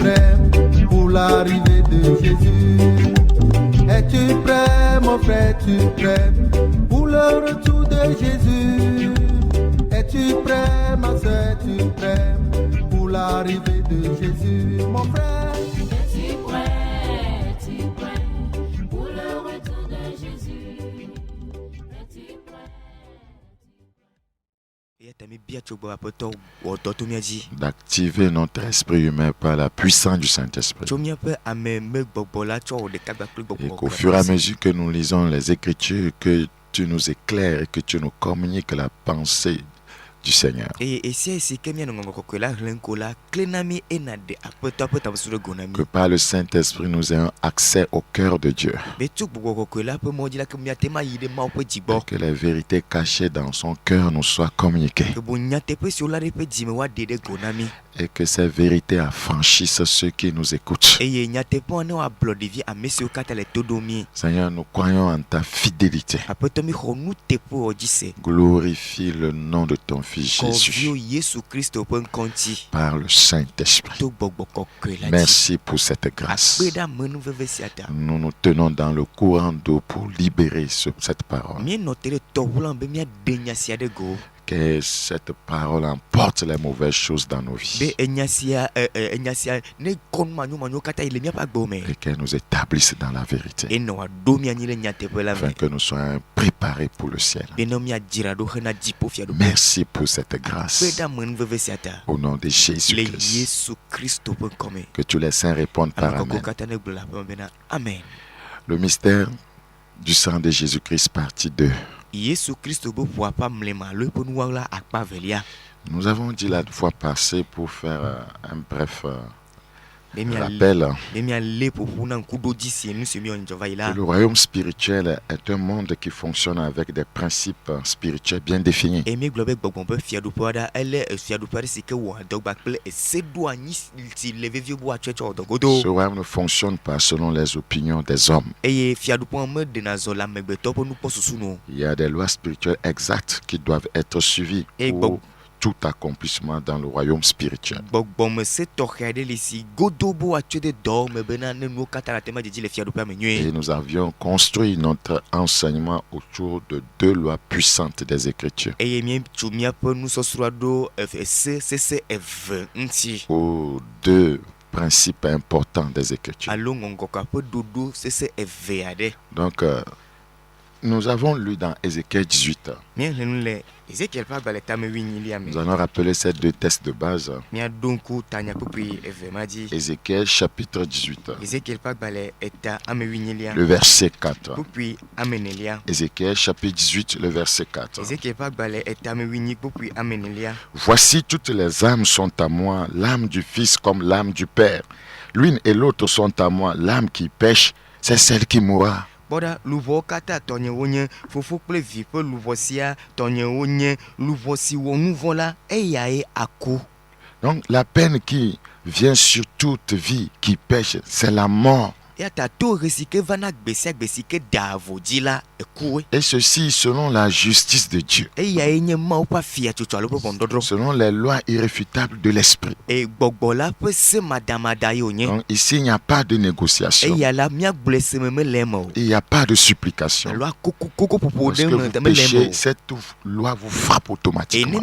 prêt pour l'arrivée de Jésus? Es-tu prêt, mon frère, es-tu prêt pour le retour de Jésus? Es-tu prêt, ma soeur, es-tu prêt pour l'arrivée de Jésus, mon frère? Es-tu prêt pour le retour de Jésus? Es-tu prêt? D'activer notre esprit humain par la puissance du Saint-Esprit. Et qu'au fur et à mesure que nous lisons les Écritures, que tu nous éclaires et que tu nous communiques la pensée du Seigneur. Que par le Saint-Esprit nous ayons accès au cœur de Dieu. Et que les vérités cachées dans son cœur nous soient communiquées. Et que ces vérités affranchissent ceux qui nous écoutent. Seigneur, nous croyons en ta fidélité. Glorifie le nom de ton Fils Jésus par le Saint-Esprit. Merci pour cette grâce. Nous nous tenons dans le courant d'eau pour libérer cette parole. Que cette parole emporte les mauvaises choses dans nos vies. Et qu'elle nous établisse dans la vérité. Afin que nous soyons préparés pour le ciel. Merci pour cette grâce. Au nom de Jésus-Christ. Que tous les saints répondent par Amen. Le mystère du sang de Jésus-Christ, partie 2. Nous avons dit la fois passée pour faire un bref rappel. Le royaume spirituel est un monde qui fonctionne avec des principes spirituels bien définis. Ce royaume ne fonctionne pas selon les opinions des hommes. Il y a des lois spirituelles exactes qui doivent être suivies pour tout accomplissement dans le royaume spirituel. Et nous avions construit notre enseignement autour de 2 lois puissantes des Écritures. Ou 2 principes importants des Écritures. Donc, nous avons lu dans Ézéchiel 18. Nous allons rappeler ces 2 textes de base. Ézéchiel chapitre 18. Le verset 4. Ézéchiel chapitre 18, le verset 4. Voici, toutes les âmes sont à moi, l'âme du Fils comme l'âme du Père. L'une et l'autre sont à moi, l'âme qui pêche, c'est celle qui mourra. Donc la peine qui vient sur toute vie qui pêche, c'est la mort. Et ceci selon la justice de Dieu. Selon les lois irréfutables de l'esprit. Donc ici il n'y a pas de négociation. Il n'y a pas de supplication. Lorsque vous péchez, cette loi vous frappe automatiquement.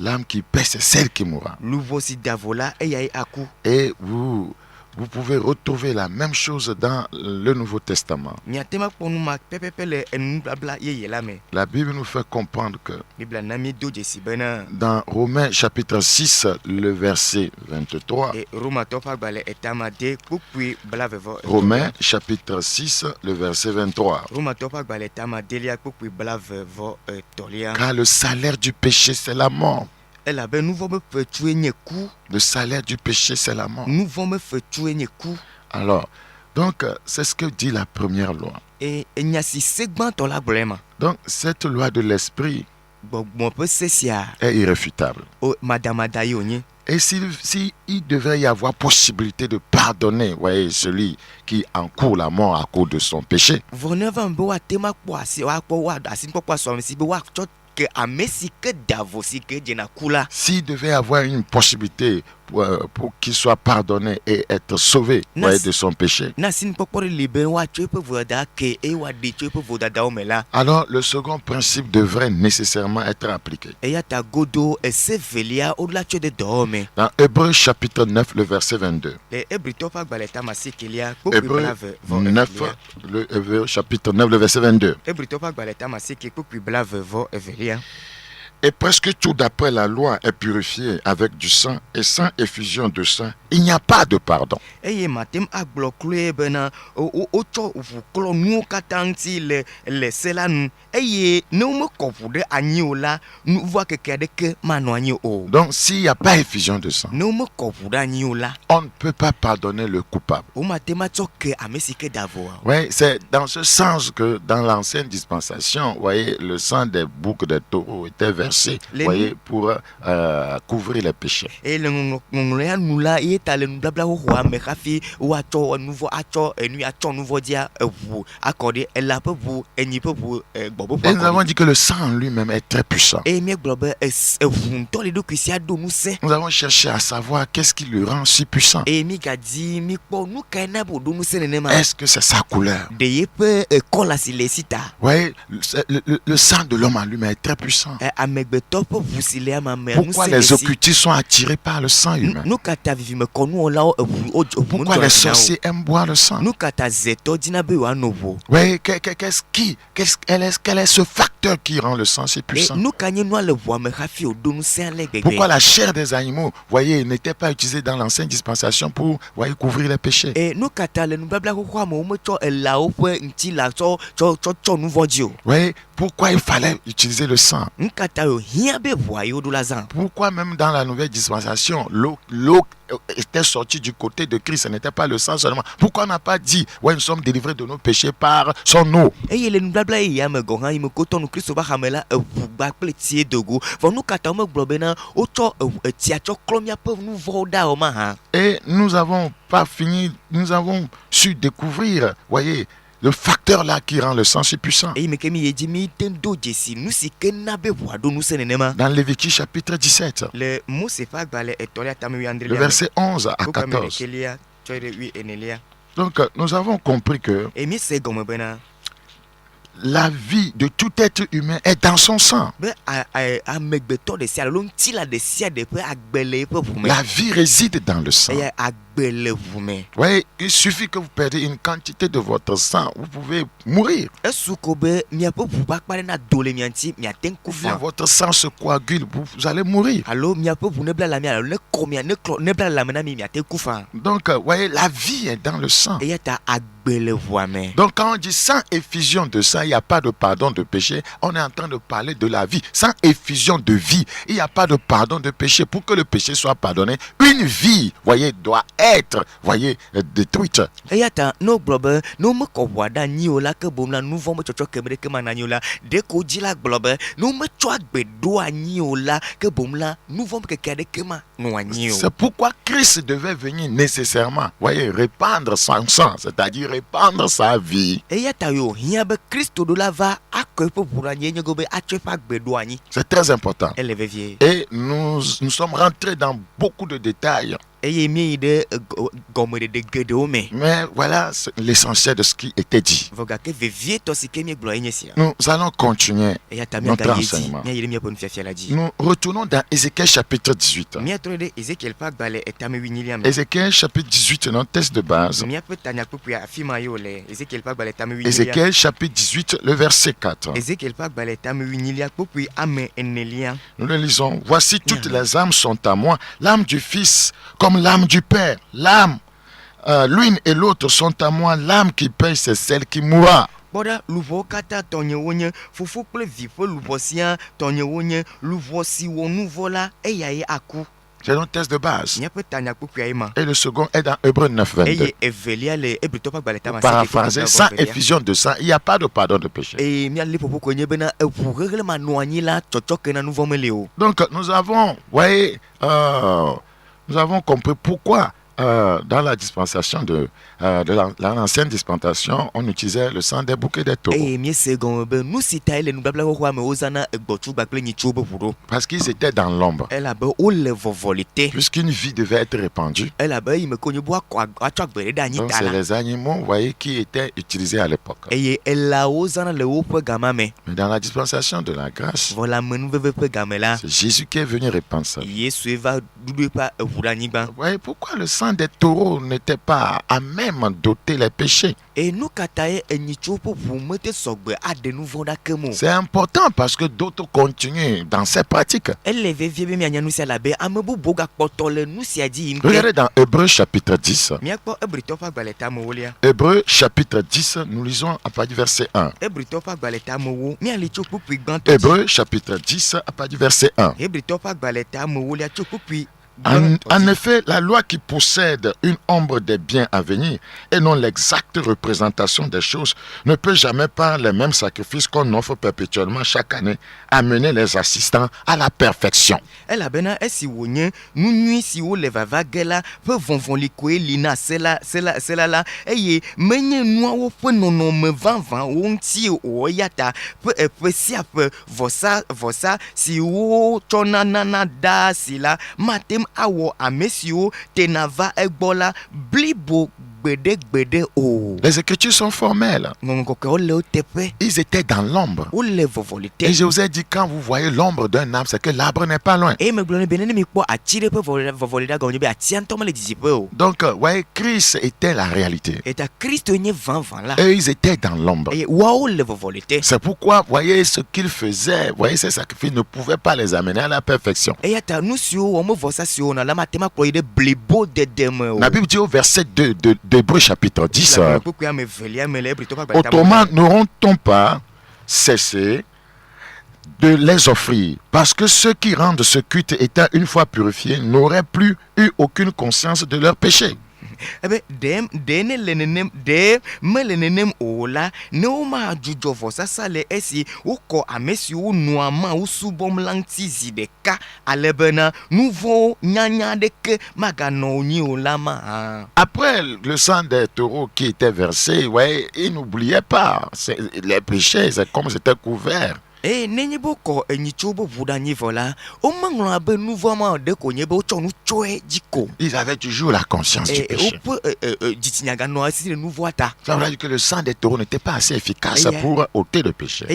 L'âme qui pêche, c'est celle qui mourra. Et vous pouvez retrouver la même chose dans le Nouveau Testament. La Bible nous fait comprendre que dans Romains chapitre 6, le verset 23. Romains chapitre 6, le verset 23. Car le salaire du péché, c'est la mort. Le salaire du péché, c'est la mort. Alors, donc, c'est ce que dit la première loi. Donc, cette loi de l'esprit est irréfutable. Et si il devait y avoir possibilité de pardonner, voyez, celui qui encourt la mort à cause de son péché, s'il devait y avoir une possibilité pour qu'il soit pardonné et être sauvé de son péché. Alors le second principe devrait nécessairement être appliqué. Dans Hébreux chapitre 9, le verset 22. Hébreux 9, chapitre 9, le verset 22. Et presque tout d'après la loi est purifié avec du sang, et sans effusion de sang, il n'y a pas de pardon. Donc s'il n'y a pas effusion de sang, on ne peut pas pardonner le coupable. Oui, c'est dans ce sens que dans l'ancienne dispensation, voyez, le sang des boucs de taureaux était versé, voyez, pour couvrir les péchés. Et nous avons dit que le sang en lui-même est très puissant. Nous avons cherché à savoir qu'est-ce qui le rend si puissant. Est-ce que c'est sa couleur? Oui, le sang de l'homme en lui-même est très puissant. Pourquoi les occultistes sont attirés par le sang humain? Pourquoi les sorciers aiment boire le sang? Oui, quel est ce facteur qui rend le sang si puissant? Pourquoi la chair des animaux, voyez, n'était pas utilisée dans l'ancienne dispensation pour, voyez, couvrir les péchés? Oui, pourquoi il fallait utiliser le sang? Pourquoi même dans la nouvelle dispensation, l'eau était sortie du côté de Christ, ce n'était pas le sang seulement? Pourquoi on n'a pas dit, ouais, nous sommes délivrés de nos péchés par son eau? Et nous avons pas fini, nous avons su découvrir, voyez, le facteur là qui rend le sang si puissant. Dans Lévitique chapitre 17, le verset 11 à 14. Donc nous avons compris que la vie de tout être humain est dans son sang. La vie réside dans le sang. Oui, il suffit que vous perdiez une quantité de votre sang, vous pouvez mourir. Votre sang se coagule, vous allez mourir. Donc, voyez, la vie est dans le sang. Donc, quand on dit sans effusion de sang, il n'y a pas de pardon de péché, on est en train de parler de la vie. Sans effusion de vie, il n'y a pas de pardon de péché. Pour que le péché soit pardonné, une vie, voyez, doit être, voyez, détruite. C'est pourquoi Christ devait venir nécessairement, voyez, répandre son sang, c'est-à-dire répandre sa vie. C'est très important. Et nous sommes rentrés dans beaucoup de détails. Mais voilà l'essentiel de ce qui était dit. Nous allons continuer notre enseignement. Nous retournons dans Ézéchiel chapitre 18. Ézéchiel chapitre 18, notre texte de base. Ézéchiel chapitre 18, le verset 4. Nous le lisons. Voici, toutes les âmes sont à moi, l'âme du Fils comme l'âme du Père. L'âme, l'une et l'autre sont à moi. L'âme qui paye, c'est celle qui mourra. C'est notre texte de base. Et le second est dans Hébreux 9, 22. Paraphraser, sans effusion de sang, il n'y a pas de pardon de péché. Donc nous avons, voyez, nous avons compris pourquoi dans la dispensation de l'ancienne dispensation, on utilisait le sang des boucs et des taureaux. Parce qu'ils étaient dans l'ombre. Puisqu'une vie devait être répandue. Donc c'est les animaux, vous voyez, qui étaient utilisés à l'époque. Mais dans la dispensation de la grâce, c'est Jésus qui est venu répandre ça. Vous voyez pourquoi le sang des taureaux n'était pas à même d'ôter les péchés. C'est important parce que d'autres continuent dans ces pratiques. Regardez dans Hébreux chapitre 10. Hébreux chapitre 10, nous lisons à partir du verset 1. Hébreux chapitre 10 à partir du verset 1. En effet, la loi qui possède une ombre des biens à venir et non l'exacte représentation des choses ne peut jamais par les mêmes sacrifices qu'on offre perpétuellement chaque année amener les assistants à la perfection. Les Écritures sont formelles. Ils étaient dans l'ombre. Et je vous ai dit, quand vous voyez l'ombre d'un arbre, c'est que l'arbre n'est pas loin. Donc, voyez, Christ était la réalité. Et ils étaient dans l'ombre. C'est pourquoi, voyez, ce qu'ils faisaient, voyez, ces sacrifices ne pouvaient pas les amener à la perfection. La Bible dit au verset 2 d'Hébreux chapitre 10, autrement n'auront-on pas cessé de les offrir, parce que ceux qui rendent ce culte étant une fois purifiés n'auraient plus eu aucune conscience de leur péché. Après le sang des taureaux qui était versé, ouais, ils n'oubliaient pas les péchés, c'est comme c'était couvert. Ils avaient toujours la conscience du péché. Ça veut dire que le sang des taureaux n'était pas assez efficace pour ôter le péché.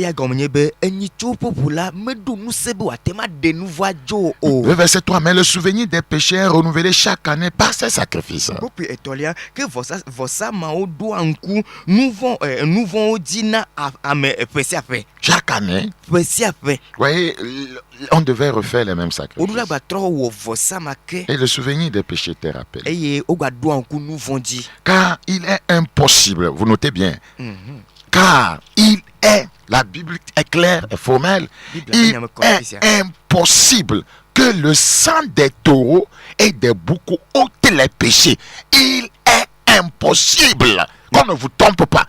Le verset 3, mais le souvenir des péchés est renouvelé chaque année par ces sacrifices. Chaque année, vous voyez, on devait refaire les mêmes sacrifices. Et le souvenir des péchés était rappelé. Car il est impossible, vous notez bien, car il est, la Bible est claire et formelle, il est impossible que le sang des taureaux et des boucs ôte les péchés. Il est impossible. Qu'on ne vous trompe pas,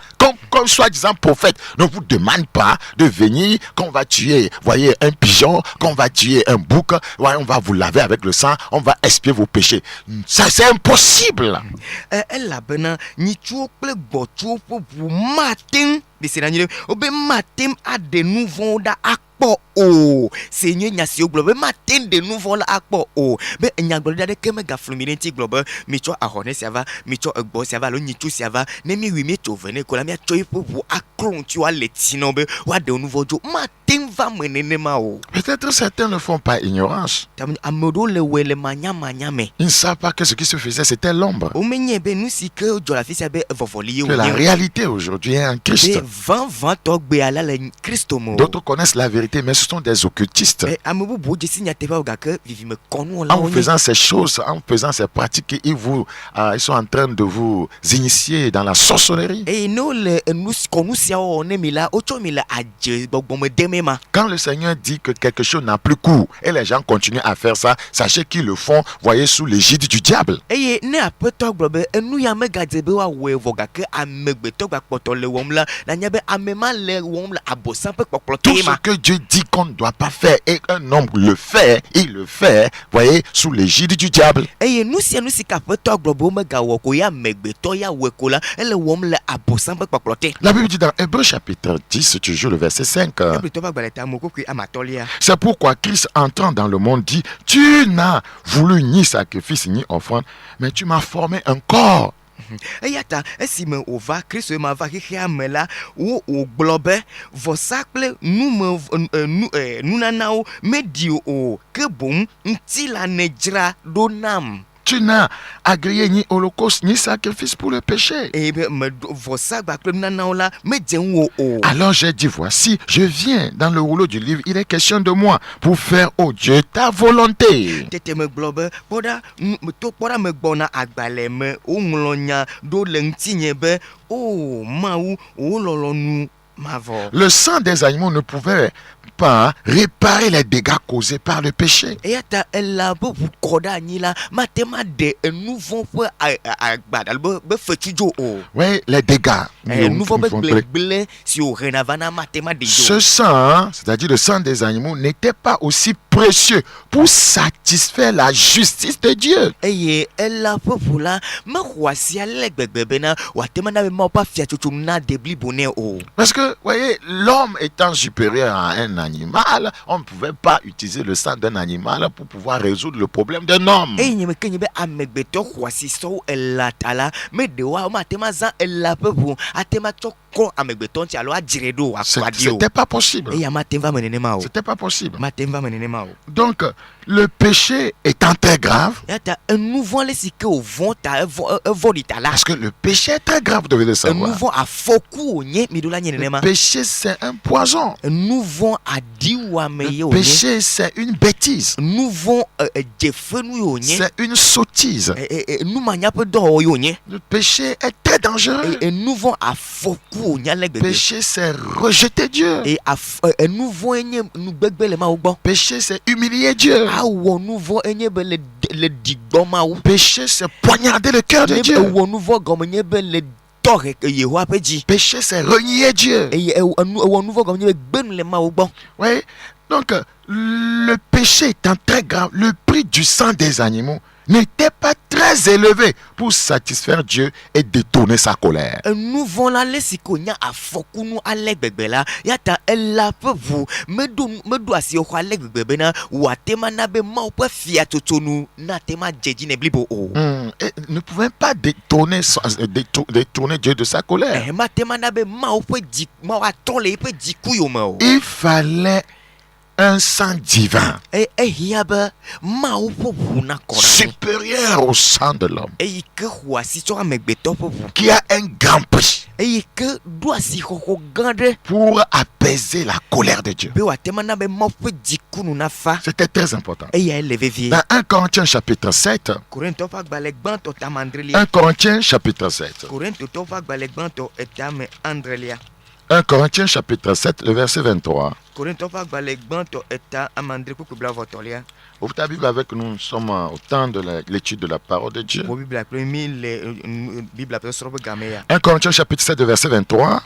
comme soi-disant prophète ne vous demande pas de venir, qu'on va tuer, voyez, un pigeon, qu'on va tuer un bouc, voyez, on va vous laver avec le sang, on va expier vos péchés. Ça, c'est impossible. Seigneur nyasio globe matin de nouveau la akpo be nyagbolo de keme gaflumire ti globe mi cho ahone siava mi cho egbo siava lo nyitu siava ne mi wi mi to vene kola mi cho ipo bu akron ti wa letino be wa de nouveau jo matin va menene ma o. Peut-être certains ne font pas ignorance. Amodo le wele manya me. Ils ne savent pas que ce qui se faisait c'était l'ombre. O menye be nu si que jo la fisia be vovoli o. Que la réalité aujourd'hui est en Christ. D'autres connaissent la vérité, mais ce sont des occultistes. En faisant ces choses, en faisant ces pratiques, ils sont en train de vous initier dans la sorcellerie. Quand le Seigneur dit que quelque chose n'a plus cours et les gens continuent à faire ça, sachez qu'ils le font, voyez, sous l'égide du diable. Tout ce que Dieu dit qu'on ne doit pas faire et un homme le fait, il le fait, voyez, sous l'égide du diable. La Bible dit dans Hébreux chapitre 10, toujours le verset 5. C'est pourquoi Christ entrant dans le monde dit, tu n'as voulu ni sacrifice ni offrande, mais tu m'as formé un corps. Eyata esime ova Kristo ma va keke amela wo oglobe vosakle nu nanao medio o kebom ntila nejra donam. Tu n'as agréé ni holocauste ni sacrifice pour le péché. Alors j'ai dit, voici, je viens dans le rouleau du livre, il est question de moi pour faire, oh Dieu, ta volonté. Le sang des animaux ne pouvait pas réparer les dégâts causés par le péché. Oui, les dégâts. Ce sang, c'est-à-dire le sang des animaux, n'était pas aussi précieux pour satisfaire la justice de Dieu. Parce que, voyez, l'homme étant supérieur à un animal, on ne pouvait pas utiliser le sang d'un animal pour pouvoir résoudre le problème d'un homme. C'était pas possible. C'était pas possible. Donc, le péché étant très grave, parce que le péché est très grave, vous devez le savoir. Le péché, c'est un poison. Le péché, c'est une bêtise. C'est une sottise. Le péché est très dangereux. Le péché, c'est rejeter Dieu. Le péché, c'est humilier Dieu. Le péché, c'est poignarder le cœur de Dieu. Péché, c'est renier Dieu. Oui. Donc, le péché étant très grave, le prix du sang des animaux n'était pas très élevé pour satisfaire Dieu et détourner sa colère. Et ne pouvait pas détourner Dieu de sa colère. Il fallait un sang divin supérieur au sang de l'homme, qui a un grand prix pour apaiser la colère de Dieu. C'était très important. Dans 1 Corinthiens chapitre 7, 1 Corinthiens chapitre 7, 1 Corinthiens chapitre 7, le verset 23. Ouvre ta Bible avec nous, nous sommes au temps de l'étude de la parole de Dieu. 1 Corinthiens chapitre 7, verset 23.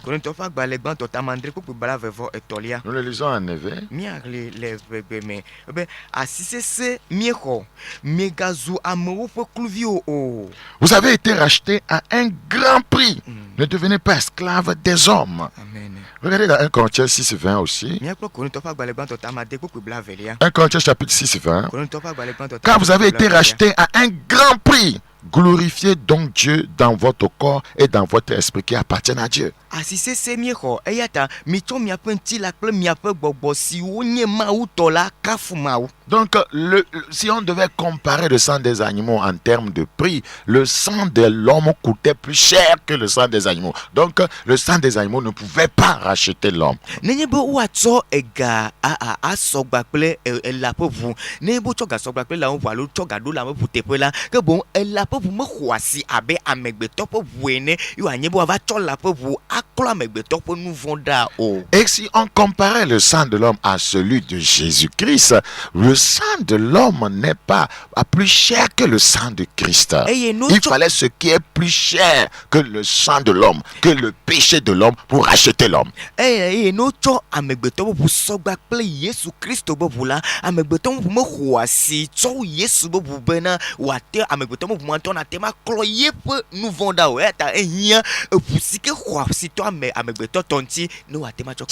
Nous le lisons en éveil. Vous avez été rachetés à un grand prix. Ne devenez pas esclaves des hommes. Amen. Regardez dans 1 Corinthiens 6, 20 aussi. 1 Corinthiens chapitre 6, 20. Car vous avez été rachetés à un grand prix. Glorifiez donc Dieu dans votre corps et dans votre esprit qui appartiennent à Dieu. Donc, si on devait comparer le sang des animaux en termes de prix, le sang de l'homme coûtait plus cher que le sang des animaux. Donc, le sang des animaux ne pouvait pas racheter l'homme. Et si on comparait le sang de l'homme à celui de Jésus-Christ, le sang de l'homme n'est pas plus cher que le sang de Christ. Il fallait ce qui est plus cher que le sang de l'homme, que le péché de l'homme pour racheter l'homme. C'est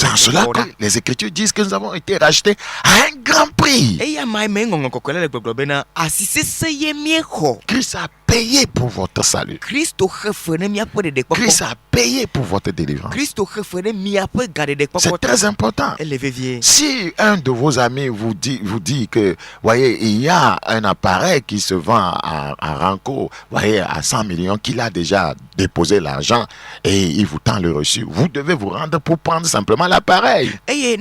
en cela que les Écritures disent que nous avons été rachetés à un grand prix. Christ a payé pour votre salut. Christ a payé pour votre délivrance. C'est très important. Si un de vos amis vous dit que, voyez, il y a un appareil qui se vend à Ranco, voyez, à 100 millions, qu'il a déjà déposé l'argent et il vous tend le reçu, vous devez vous rendre pour prendre simplement l'appareil. Et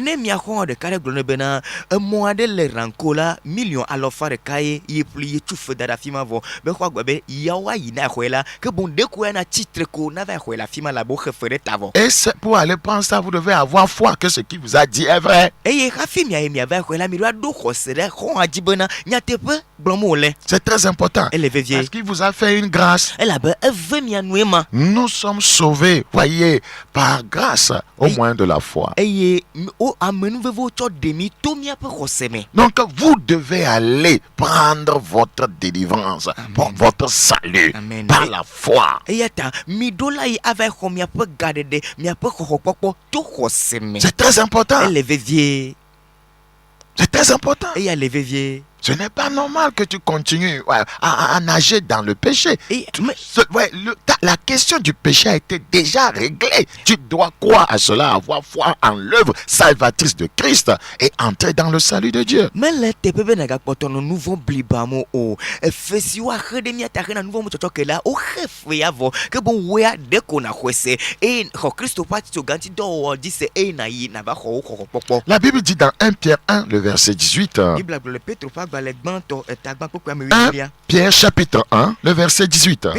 pour aller prendre ça, vous devez avoir foi que ce qu'il vous a dit est vrai. C'est très important. Parce qu'il vous a fait une grâce. Nous sommes sauvés, voyez, par grâce, au moyen de la foi. Donc vous devez aller prendre votre délivrance, pour votre salut, par la foi. C'est très important. C'est très important. Ce n'est pas normal que tu continues à nager dans le péché. La question du péché a été déjà réglée. Tu dois croire à cela, avoir foi en l'œuvre salvatrice de Christ et entrer dans le salut de Dieu. La Bible dit dans 1 Pierre 1, le verset 18. 1 Pierre chapitre 1, le verset 18.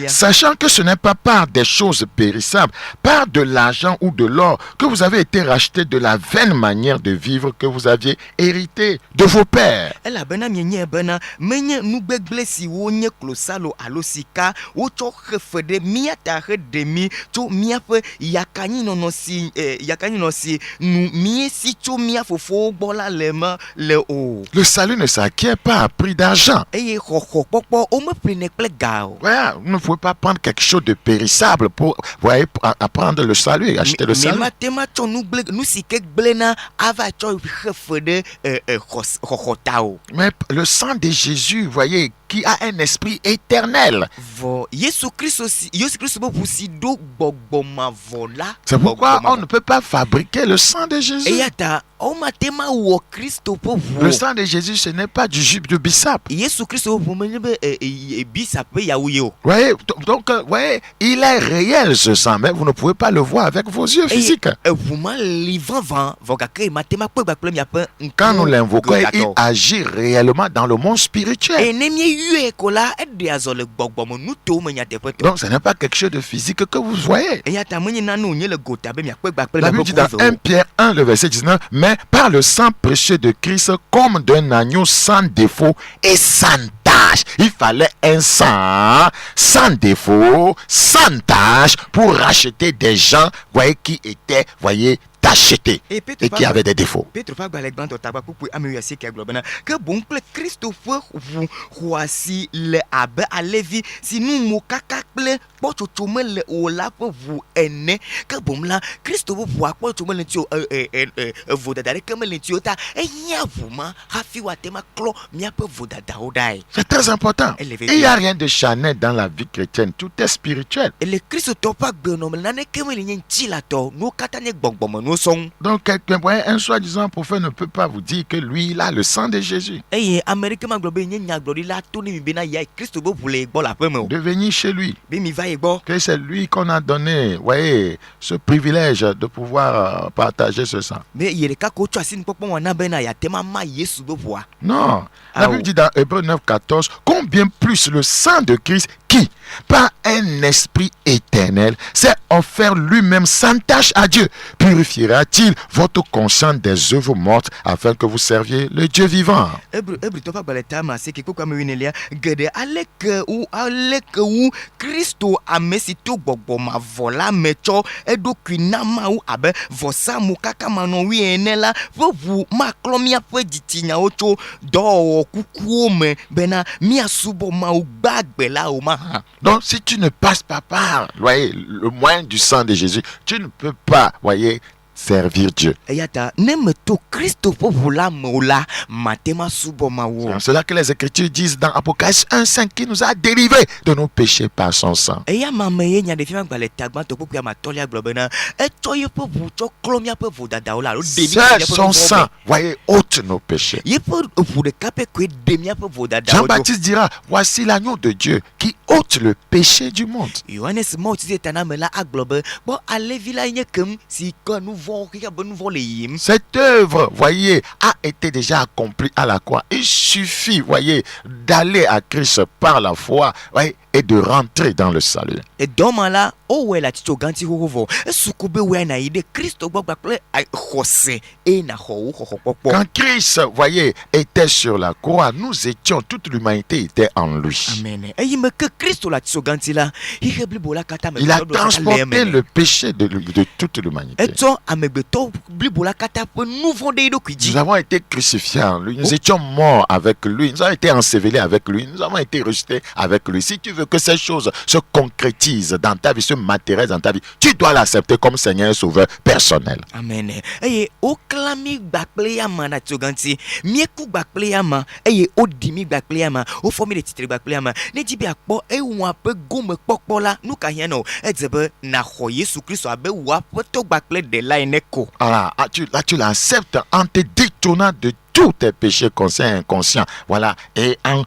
Sachant que ce n'est pas par des choses périssables, par de l'argent ou de l'or, que vous avez été rachetés de la vaine manière de vivre que vous aviez hérité de vos pères. Le salut ne s'acquiert pas à prix d'argent. Vous ne pouvez pas prendre quelque chose de périssable pour apprendre le salut et acheter le salut. Mais le sang de Jésus, voyez, qui a un esprit éternel. C'est pourquoi on ne peut pas fabriquer le sang de Jésus. Le sang de Jésus, ce n'est pas du jus de bissap. Voyez, donc, voyez, il est réel ce sang, mais vous ne pouvez pas le voir avec vos yeux physiques. Quand nous l'invoquons, il agit réellement dans le monde spirituel. Donc ce n'est pas quelque chose de physique que vous voyez. La Bible dit dans 1 Pierre 1, le verset 19, mais par le sang précieux de Christ, comme d'un agneau sans défaut et sans tâche. Il fallait un sang sans défaut, sans tâche, pour racheter des gens, voyez, qui étaient, voyez, acheté et qui avait des défauts. C'est très important. Il n'y a rien de charnel dans la vie chrétienne. Tout est spirituel. Donc quelqu'un, un soi-disant prophète ne peut pas vous dire que lui, il a le sang de Jésus. De venir chez lui. Que c'est lui qu'on a donné, voyez, ce privilège de pouvoir partager ce sang. Non. La Bible dit dans Hébreux 9, 14, combien plus le sang de Christ qui, par un esprit éternel, s'est offert lui-même sans tâche à Dieu. Purifiera-t-il votre conscience des œuvres mortes afin que vous serviez le Dieu vivant? Christo amesito gbogbo ma vola mecho edoku nama u abe vosa mukaka manowi enela vovu maklomia pe ditinya ocho do kukuo me bena mia subo ma u gbagbe la o ma. Donc si tu ne passes pas par, voyez, le moyen du sang de Jésus, tu ne peux pas, voyez, servir Dieu. C'est cela que les Écritures disent dans Apocalypse 1:5 qui nous a délivrés de nos péchés par son sang. C'est son sang, voyez, ôte nos péchés. Jean-Baptiste dira, voici l'agneau de Dieu qui ôte le péché du monde. Cette œuvre, voyez, a été déjà accomplie à la croix. Il suffit, voyez, d'aller à Christ par la foi, voyez, et de rentrer dans le salut. Et domala o wela tito ganti hovo esukube wena ide Christ gbagbaple khose e na ho. Quand Christ, voyez, était sur la croix, nous étions, toute l'humanité était en lui. Amen. Et me que Christ la tito ganti la il a transporté le péché de toute l'humanité. Nous avons été crucifiés en lui, nous étions morts avec lui, nous avons été ensevelis avec lui, nous avons été rejetés avec lui. Si tu veux que ces choses se concrétisent dans ta vie, se matérialisent dans ta vie, tu dois l'accepter comme Seigneur et Sauveur personnel. Amen. Eye o klami gbakple ya ma na tsoganti mieku gbakple ya ma eye o dimi gbakple ya ma o formi de titre gbakple ya ma ne di bi akpo e won ape gome pokpo la nu ka hien no e dzebe na ho Yesu Christ abe wa to gbakple de la eneko. Ah, tu l'acceptes en te détournant de tous tes péchés conscients et inconscients, voilà, et en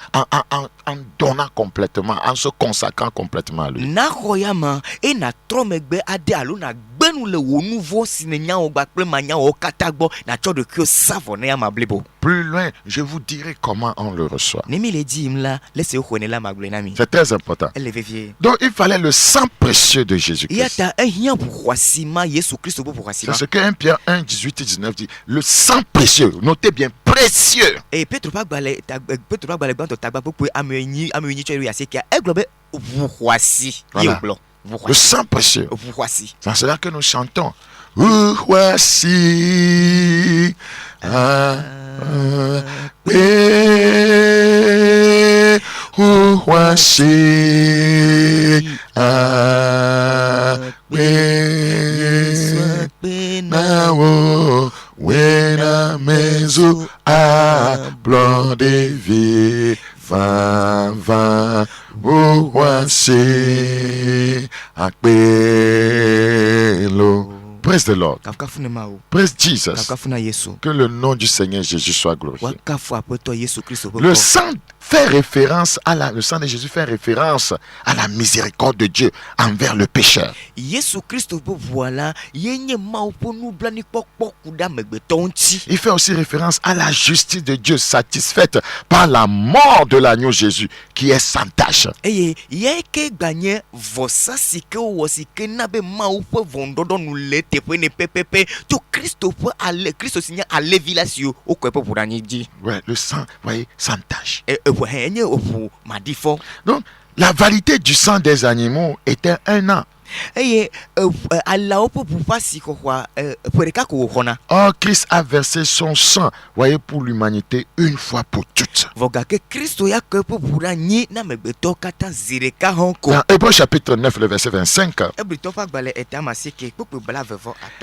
donnant complètement, en se consacrant complètement à lui. Na royama et na tromegbe ade alo na gbenu le wo nouveau sinenya o gbakple manya o katagbo na cho de kyo savone ya mablebo. Plus loin, je vous dirai comment on le reçoit. C'est très important. Donc il fallait le sang précieux de Jésus-Christ. C'est ce que 1 Pierre 1, 18 et 19 dit. Le sang précieux, notez bien, précieux. Et voilà. Le sang précieux. C'est cela que nous chantons. Voici. Praise the Lord. Praise Jesus. Que le nom du Seigneur Jésus soit glorifié. Le sang fait référence à le sang de Jésus fait référence à la miséricorde de Dieu envers le pécheur. Il fait aussi référence à la justice de Dieu satisfaite par la mort de l'agneau Jésus qui est sans tache. Ouais, le sang, voyez, sans tache. Donc, la validité du sang des animaux était 1 an. Or, Christ a versé son sang, voyez, pour l'humanité une fois pour toutes. Dans Hébreux chapitre 9, le verset 25.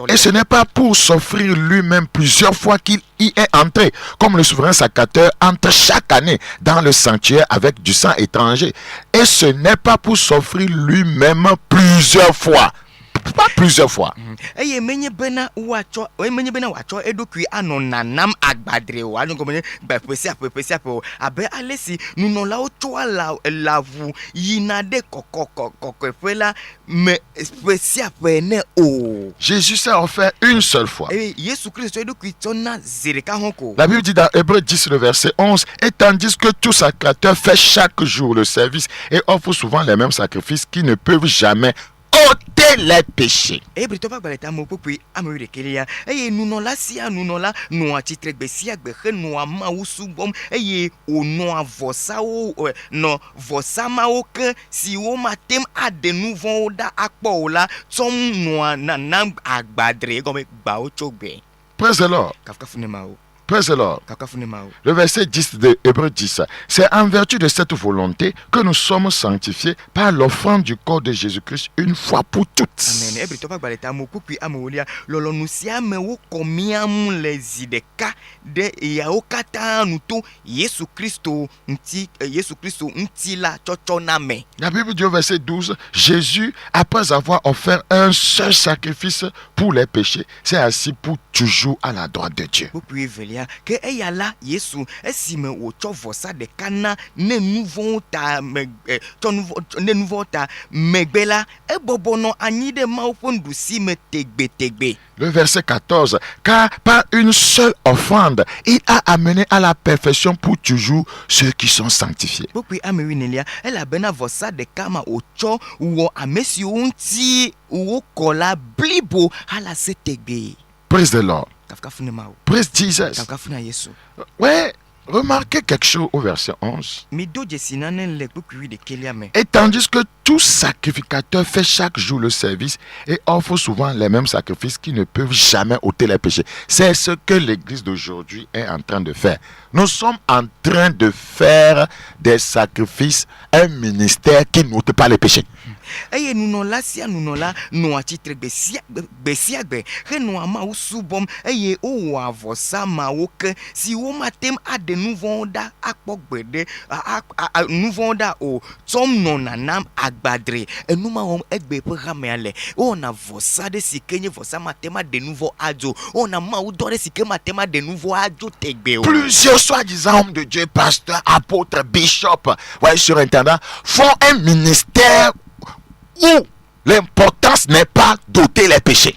Et ce n'est pas pour s'offrir lui-même plusieurs fois qu'il y est entré, comme le souverain sacrificateur entre chaque année dans le sanctuaire avec du sang étranger. Et ce n'est pas pour s'offrir lui-même plusieurs fois. pas plusieurs fois. Eye menye bena wacho edokui ano nanam agbadre wa no komene ba pesia abe alesi nuno la ocho la vu yinade kokofela me pesia pene o. Jésus s'est offert une seule fois. Yesu Christ edokui tona zireka honko. La Bible dit dans Hébreux 10 le verset 11, et tandis que tout sacrificateur fait chaque jour le service et offre souvent les mêmes sacrifices qui ne peuvent jamais ôter les péchés. Praise the Lord. Praise the Lord. Le verset 10 de Hébreux 10. C'est en vertu de cette volonté que nous sommes sanctifiés par l'offrande du corps de Jésus-Christ une fois pour toutes. La Bible dit au verset 12, Jésus, après avoir offert un seul sacrifice pour les péchés, s'est assis pour toujours à la droite de Dieu. Que eyala Yesu esime wo chovosa de kana ne nouveau ta megbela ebobono anyi de maofondu si me tegbe. Le verset 14, car par une seule offrande, il a amené à la perfection pour toujours ceux qui sont sanctifiés. Pourquoi amewinilia ela bena vosa de kama ocho wo amesi unti wo kola blibo hala se tegbe. Praise the Lord. Praise Jesus. Ouais, remarquez quelque chose au verset 11. Et tandis que tout sacrificateur fait chaque jour le service et offre souvent les mêmes sacrifices qui ne peuvent jamais ôter les péchés. C'est ce que l'église d'aujourd'hui est en train de faire. Nous sommes en train de faire des sacrifices, un ministère qui n'ôte pas les péchés. Eye nunola sia nunola no atitre besiagbe he no ama usubom eye o avosa mawoke si wo matem ade nuvonda akpogbede nuvonda o tom no nanam agbadre enuma hom egbe programme ale o na vosa de sikenye vosa matema de nouveau ajo o na ma udore sikema matema de nouveau ajo tegbe o. Plusieurs soi-disant hommes de Dieu, pasteurs, apôtres, bishops, ouais, surintendants, font un ministère où l'importance n'est pas d'ôter les péchés.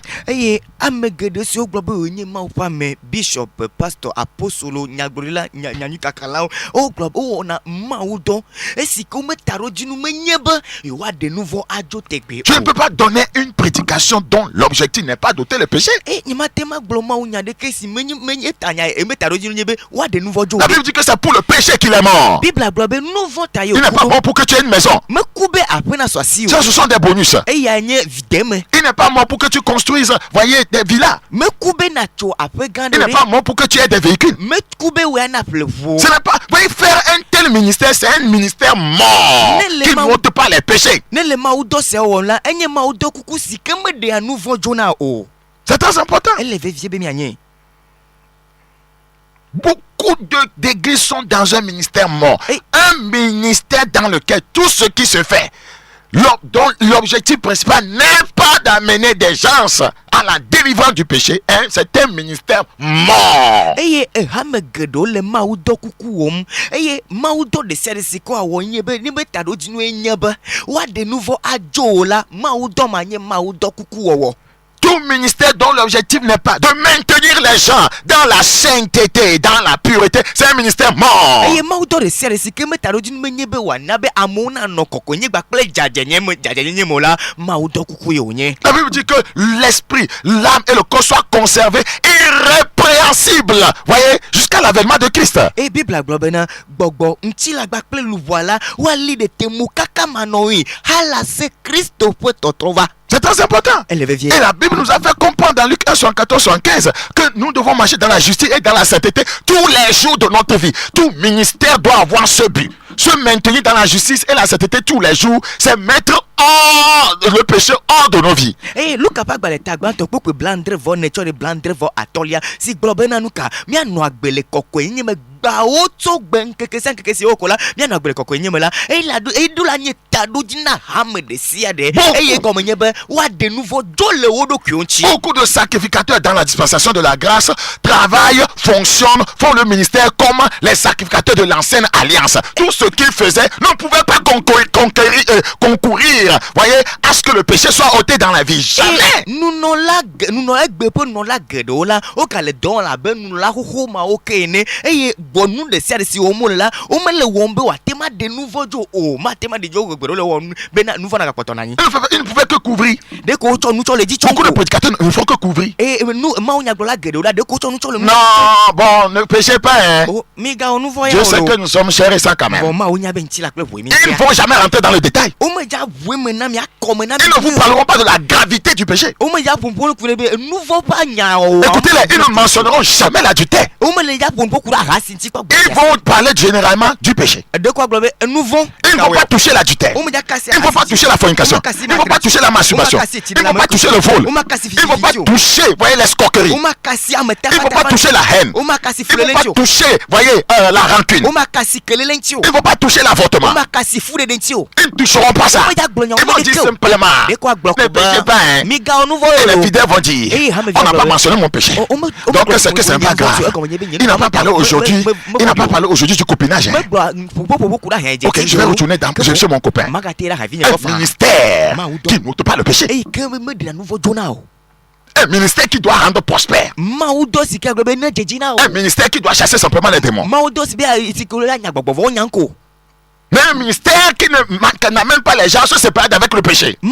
Amegede si oglobe onye ma upa me bishop pastor apostolo nyagborila nyanyu kakalao oglobe o na ma udo esiko metaro jinu menyeba yo wa de nouveau ajo tegbe. Tu ne peux pas donner une prédication dont l'objectif n'est pas d'ôter les péchés. Nyima tema gloma unya de kesi menye tanya e metaro jinu nyebe wa de nouveau jo. La Bible dit que c'est pour le péché qu'il est mort. Bible globe nouveau tayo. Il n'est pas mort pour que tu aies une maison. Me kube apena swasi. Ça, ce sont des bonus. Il n'est pas mort pour que tu construises, voyez, des villas. Il n'est pas mort pour que tu aies des véhicules. Ce n'est pas, voyez, faire un tel ministère, c'est un ministère mort qui n'ôte pas les péchés. C'est très important. Beaucoup d'églises sont dans un ministère mort. Un ministère dans lequel tout ce qui se fait, dont l'objectif principal n'est pas d'amener des gens à la délivrance du péché, hein, c'est un ministère mort. Tout ministère dont l'objectif n'est pas de maintenir les gens dans la sainteté, dans la pureté, c'est un ministère mort. La Bible dit que l'esprit, l'âme et le corps soient conservés irrépréhensibles, voyez, jusqu'à l'avènement de Christ. C'est très important. Et la Bible nous a fait comprendre dans Luc 1, 74, 75 que nous devons marcher dans la justice et dans la sainteté tous les jours de notre vie. Tout ministère doit avoir ce but. Se maintenir dans la justice et la sainteté tous les jours, c'est mettre le péché hors de nos vies. ba oto ben keke si okola bien na gbere koko nyemela e la do e do la nye tado dina ham de sia de e comme nyebe wa de nouveau dole wodo kionchi. Beaucoup de sacrificateurs dans la dispensation de la grâce travaillent, fonctionnent, font le ministère comme les sacrificateurs de l'ancienne alliance. Tout ce qu'ils faisaient ne pouvait pas concourir, voyez, à ce que le péché soit ôté dans la vie. Jamais. Nous non la gbepo non la gedo la o kale don la ben nous la ho ma okene e bonu de sia de si o mo la o mele wombe wa tema de nouveau jo o ma tema de jo gbero le won be na nouveau na kapoto na yin. Il ne pouvait que couvrir. De ko cho nous cho le dit beaucoup de prédicateurs ne font que couvrir. Et nous ma o nya gbo la gedo la de ko cho nous cho le. Non, bon, ne péchez pas hein. Oh, mi ga on nous voyons. Je sais que nous sommes chers et saints quand même. Bon ma o nya ben ti la pe bo mi. Ils ne vont jamais rentrer dans le détail. O me ja wo me na mi akome na. Ils ne vous parleront pas de la gravité du péché. O me ja pompo ku be nouveau pas nya o. Écoutez-les, ils ne mentionneront jamais l'adultère. O me le ja pompo ku ra sinti kwa. Ils vont parler généralement du péché. De quoi globe nouveau. Ils ne vont pas toucher l'adultère. Ils ne vont pas toucher la fornication. Ils ne vont pas toucher la masturbation. Ils ne vont pas toucher le vol. Ils ne vont pas toucher, voyez, l'escroquerie. Ils ne vont pas toucher la haine. Ils ne vont pas toucher, voyez, la rancune. Ils ne vont pas toucher l'avortement. Ils ne toucheront pas ça. Ils vont dire simplement, ne péchez pas, hein. Et les fidèles vont dire, on n'a pas mentionné mon péché. Donc c'est que c'est pas grave. Il n'a pas parlé aujourd'hui. Il n'a pas parlé aujourd'hui du copinage. Hein. Ok, je vais retourner chez mon copain. Un ministère qui n'ôte pas le péché. Un ministère qui doit rendre prospère. Un ministère qui doit chasser simplement les démons. Mais un ministère qui n'amène pas les gens à se séparer avec le péché. Et c'est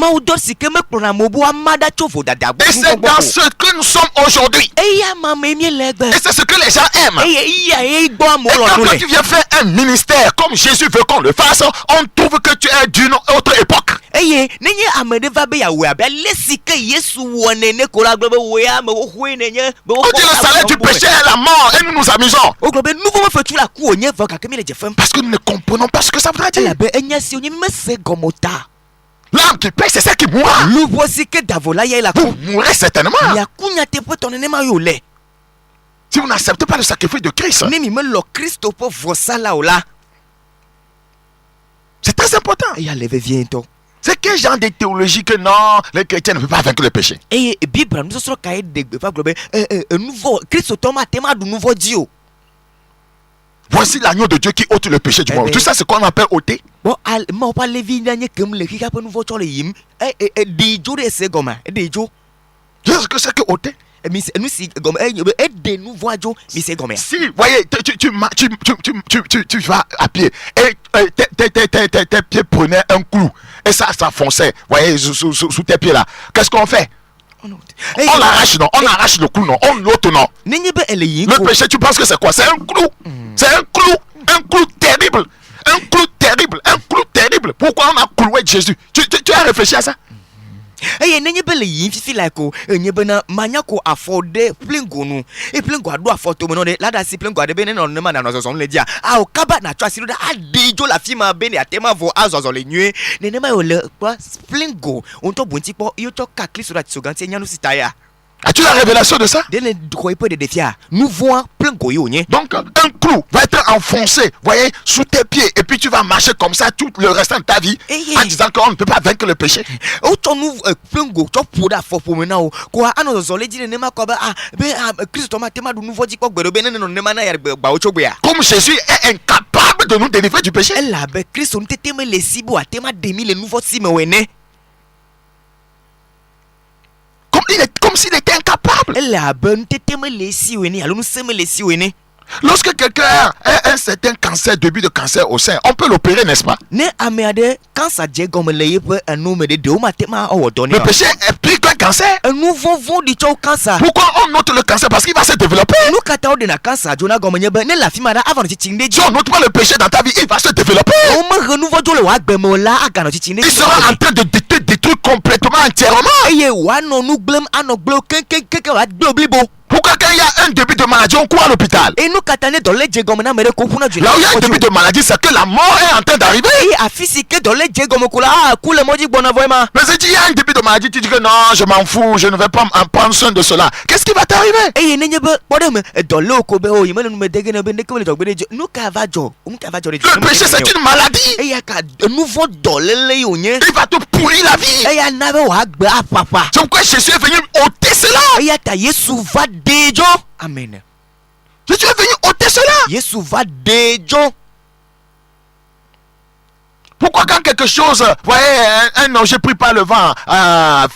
dans ce que nous sommes aujourd'hui. Et c'est ce que les gens aiment. Et quand tu viens faire un ministère comme Jésus veut qu'on le fasse, on trouve que tu es d'une autre époque. On dit le salaire du péché est la mort et nous nous amusons. Parce que nous ne comprenons pas ce que ça voudrait dire. L'âme qui paie, c'est celle qui mourra. Vous mourrez certainement. Si vous n'acceptez pas le sacrifice de Christ, c'est très important. C'est quel genre de théologie que non, les chrétiens ne peuvent pas vaincre le péché. Voici l'agneau de Dieu qui ôte le péché du monde. Tout ça, c'est qu'on appelle ôter. Qu'est-ce que c'est que ôter? Si, voyez, tu vas à pied et tes pieds prenaient un clou et ça fonçait, voyez, sous tes pieds là. Qu'est-ce qu'on fait? On l'arrache, non? On arrache le clou, non? On l'ôte, non? Le péché, tu penses que c'est quoi? C'est un clou. C'est un clou terrible. Un clou terrible. Un clou terrible. Pourquoi on a cloué Jésus? Tu as réfléchi à ça? Eye nenye bele yin fifi like o enye bena manyako afforde plingo no e plingo ado affoto mo no de lada si plingo ade bene no ne ma na no so le dia a o kaba na twa siru da adejo la fi ma bene atema vo azozo le nwe ne ne ma yo le plingo on to bonti po yo to ka kliso da tsoganti enya no sitaya. As-tu la révélation de ça? Nous voyons plein de. Donc un clou va être enfoncé, voyez, sous tes pieds, et puis tu vas marcher comme ça tout le restant de ta vie en disant qu'on ne peut pas vaincre le péché. Comme Jésus est incapable de nous délivrer du péché. Comme s'il était incapable. Lorsque quelqu'un a un certain cancer, début de cancer au sein, on peut l'opérer, n'est-ce pas? Le péché est plus qu'un cancer. Pourquoi on note le cancer? Parce qu'il va se développer. Si on note pas le péché dans ta vie, il va se développer. Il sera en train de détruire complètement, entièrement. Pourquoi Pourquoi quand il y a un début de maladie, on court à l'hôpital? Et nous katane dans les djegom na mere ko kuna Là où il y a un début de maladie, c'est que la mort est en train d'arriver. et afisi ke dans les djegom kula kule moji bona vraiment. Mais si il y a un début de maladie, tu dis que non, je m'en fous, je ne vais pas en prendre soin de cela. Qu'est-ce qui va t'arriver? Et nenye be podem dans le ko be o yimene nu me dege na be ne ko le jogbe de nu ka va jo Le péché, c'est une maladie. et ya ka nouveau dolele yonye. Il va te pourrir la vie. Et ya na be wa gba papa. C'est pourquoi Jésus est venu ôter cela. Et ya ta Yesu va dejo. Amen. Jésus est venu ôter cela. Yesu va dejo. Pourquoi quand quelque chose, voyez, un objet pris par le vent,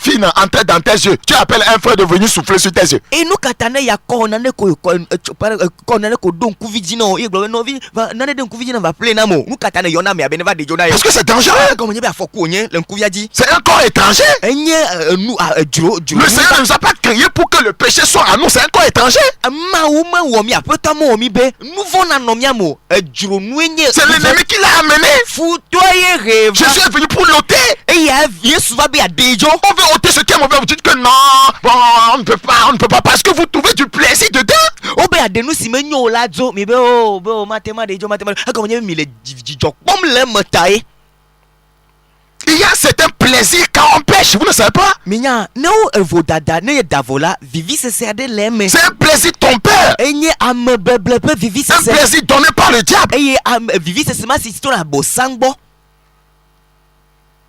fine, entre dans tes yeux, tu appelles un frère de venir souffler sur tes yeux? Et nous katane ya konane ko don kuvidino e glo no vi va nane den kuvidino va plein amo. Nous katane yona me abene va dejo na. Parce que c'est dangereux. Comme on a foku onye le kuviadi. C'est un corps étranger. Enye nous djuro. Le Seigneur ne nous a pas créé pour que le péché soit à nous. C'est un corps étranger. Ma womi apeta mo omi be. Nous vona no miamo djuro nu enye. C'est l'ennemi qui l'a amené. Futoye rêve. Jésus est venu pour l'ôter. Et ya Yesu va be adejo. On veut ôter ce qui est mauvais. Vous dites que non, bon, on ne peut pas parce que vous trouvez du plaisir dedans. Obe adenu si menyo ladzo mi be o matema dejo matema. Comme on mi le djok bom le metae. Il y a certains plaisirs quand on pêche, vous ne savez pas? Minya, no evodada, ne davola, vivi se serde leme. C'est un plaisir trompeur. Enye am beblepe vivi se Un plaisir donné par le diable. Eye am vivi se sema si to na bosangbo.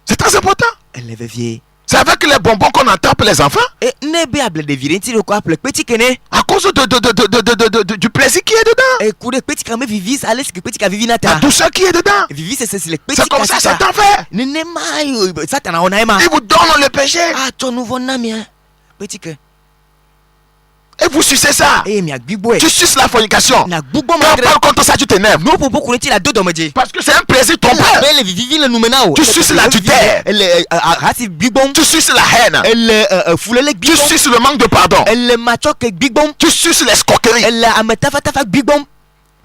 C'est très important. Elle vie. C'est avec les bonbons qu'on attrape les enfants. Et ne be able de virenti le ko appelle petit kene. À cause du plaisir qui est dedans. Et coup de petit kame vivi ça laisse que petit ka vivi La nata. douceur qui est dedans. Vivi se le petit. C'est comme ça Satan fait. Ne mai Satan ona ema. Il vous donne le péché. Ah ton nouveau nami petit que. Et vous sucez ça. Eh mi agbigbo e. Tu suces la fornication. Na gbugbo Quand on madre. parle contre ça, tu t'énerves. No popo kureti la do domeje. Parce que c'est un plaisir trompeur. Belle vivi le numenao. Tu suces l'adultère. Elle hasi bigbom. Tu suces la haine. Elle fulele Tu bigbom. suces le manque de pardon. Elle machoke bigbom. Tu suces l'escroquerie. Elle ametafa bigbom.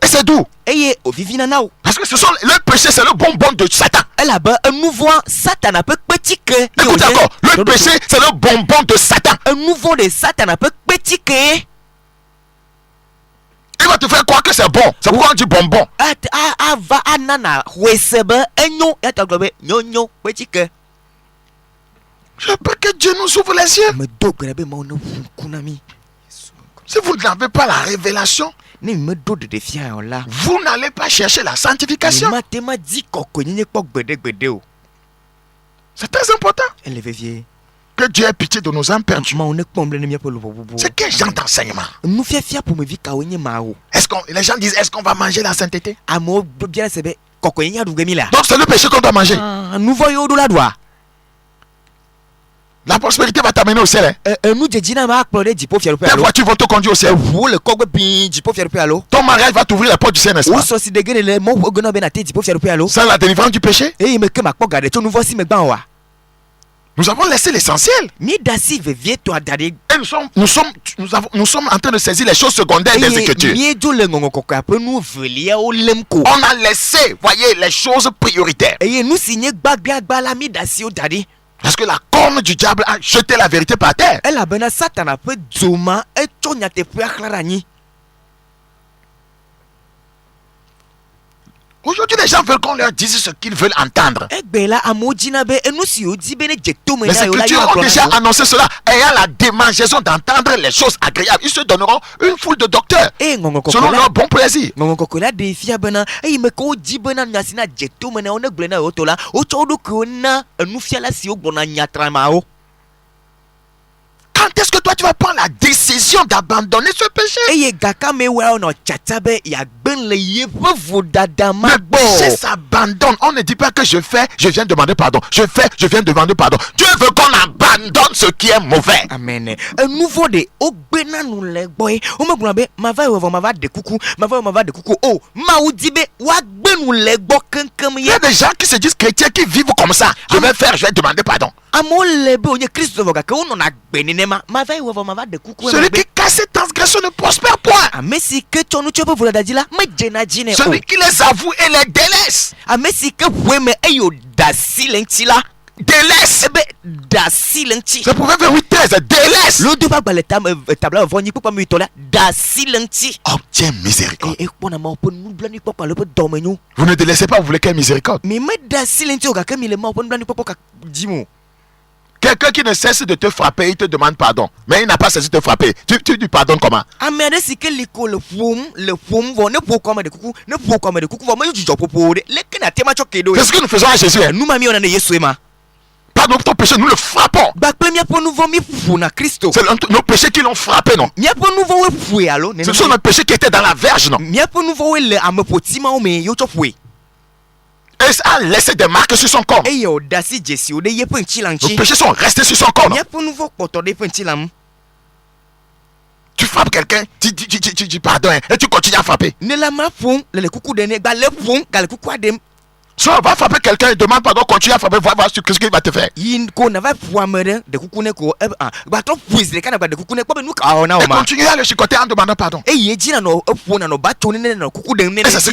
Et c'est d'où? Eye o vivi nanao. Parce que le péché, c'est le bonbon de Satan. Elle a un nouveau Satan a peu petit que. Écoute encore. Le péché, c'est le bonbon de Satan. Un nouveau de Satan a peu petit que. Il va te faire croire que c'est bon. C'est pourquoi on dit bonbon. Va anana wesebe enyo yataglobe nyonyo petit que. Je prie que Dieu nous ouvre les yeux. Me dogrebe mon kunami. Si vous n'avez pas la révélation, Ne me do de défiant là. vous n'allez pas chercher la sanctification. Matema dit kokonye pok gbede o. C'est très important. Elle veut Que Dieu ait pitié de nos âmes perdues. C'est C'est quel genre d'enseignement? nous fait fier pour me vie kawenye mao. Les gens disent, est-ce qu'on va manger la sainteté? Amo bien sebe kokonye adugemi la. Donc c'est le péché qu'on doit manger. Nous voyons de la doigt. La prospérité va t'amener au ciel. Nous jejina ma akplode jipo fier pe Tes alo. voitures vont te conduire au ciel. Wo le kogbe bin jipo fier pe alo. Ton mariage va t'ouvrir la porte du ciel, n'est-ce Wo pas? so si de gene le mo ogona be na te jipo fier pe alo. Sans la délivrance du péché, E me ke makpo gade to nous voici me gban wa. nous avons laissé l'essentiel. Mi dasi ve vie to adade. Et nous sommes en train de saisir les choses secondaires des Écritures. Mi do le ngongo kokka pe nous velia o lemko. On a laissé, voyez, les choses prioritaires. E nous signé gbagba la mi dasi o dade. Parce que la corne du diable a jeté la vérité par terre. Elle a bena Satan a peu zoma et chonya te pe aklarani. Aujourd'hui, les gens veulent qu'on leur dise ce qu'ils veulent entendre. Egbela amojina be enu si odi bene jeto me Les na yo la Écritures ont déjà annoncé cela. Ayant la démangeaison d'entendre les choses agréables, ils se donneront une foule de docteurs e ngongo selon kokola leur bon plaisir. ngongo kokola de fia bena e me ko di bena nyasina jeto me na ona gbena yo tola o chodo ko na enu fia la si o gbona nyatra ma o. Quand est-ce que toi tu vas prendre la décision d'abandonner ce péché? Eye gaka me wa no chatabe ya gben le ye vovo dada ma Le bo. péché s'abandonne. On ne dit pas que je fais, je viens demander pardon. Je fais, je viens demander pardon. Dieu veut qu'on abandonne ce qui est mauvais. Amen. Un nouveau de o gbena nu le boy. O me gbona be ma va de kuku, ma va de kuku. Oh, ma udibe wa gbenu le gbo kankan Il y ye. a des gens qui se disent chrétiens qui vivent comme ça. Je vais faire, je vais demander pardon. Amo lebe onye Kristo voga ka uno na gbenenema ma va de kuku. Celui qui casse ses transgressions ne prospère point. Amesi ke chonu chopo vola dadila me jena jine o. Celui qui les avoue et les délaisse. Amesi ke weme eyo dasi lentila. délaisse. C'est pour faire 8-13, délaisse. Obtiens miséricorde. Vous ne délaissez pas, vous voulez quelle miséricorde? Quelqu'un qui ne cesse de te frapper, il te demande pardon. Mais il n'a pas cessé de te frapper. Tu lui pardonnes comment? C'est ce que nous faisons à Jésus. Pardon pour ton péché, nous le frappons. C'est nos péchés qui l'ont frappé, non? Ce sont nos péchés qui étaient dans la verge, non? Et ça a laissé des marques sur son corps. Nos péchés sont restés sur son corps, non? Tu frappes quelqu'un, tu pardonnes et tu continues à frapper. Si on va frapper quelqu'un et demande pardon, continue à frapper, voir ce qu'il va te faire. Et continue à le chicoter en demandant pardon. Et c'est ce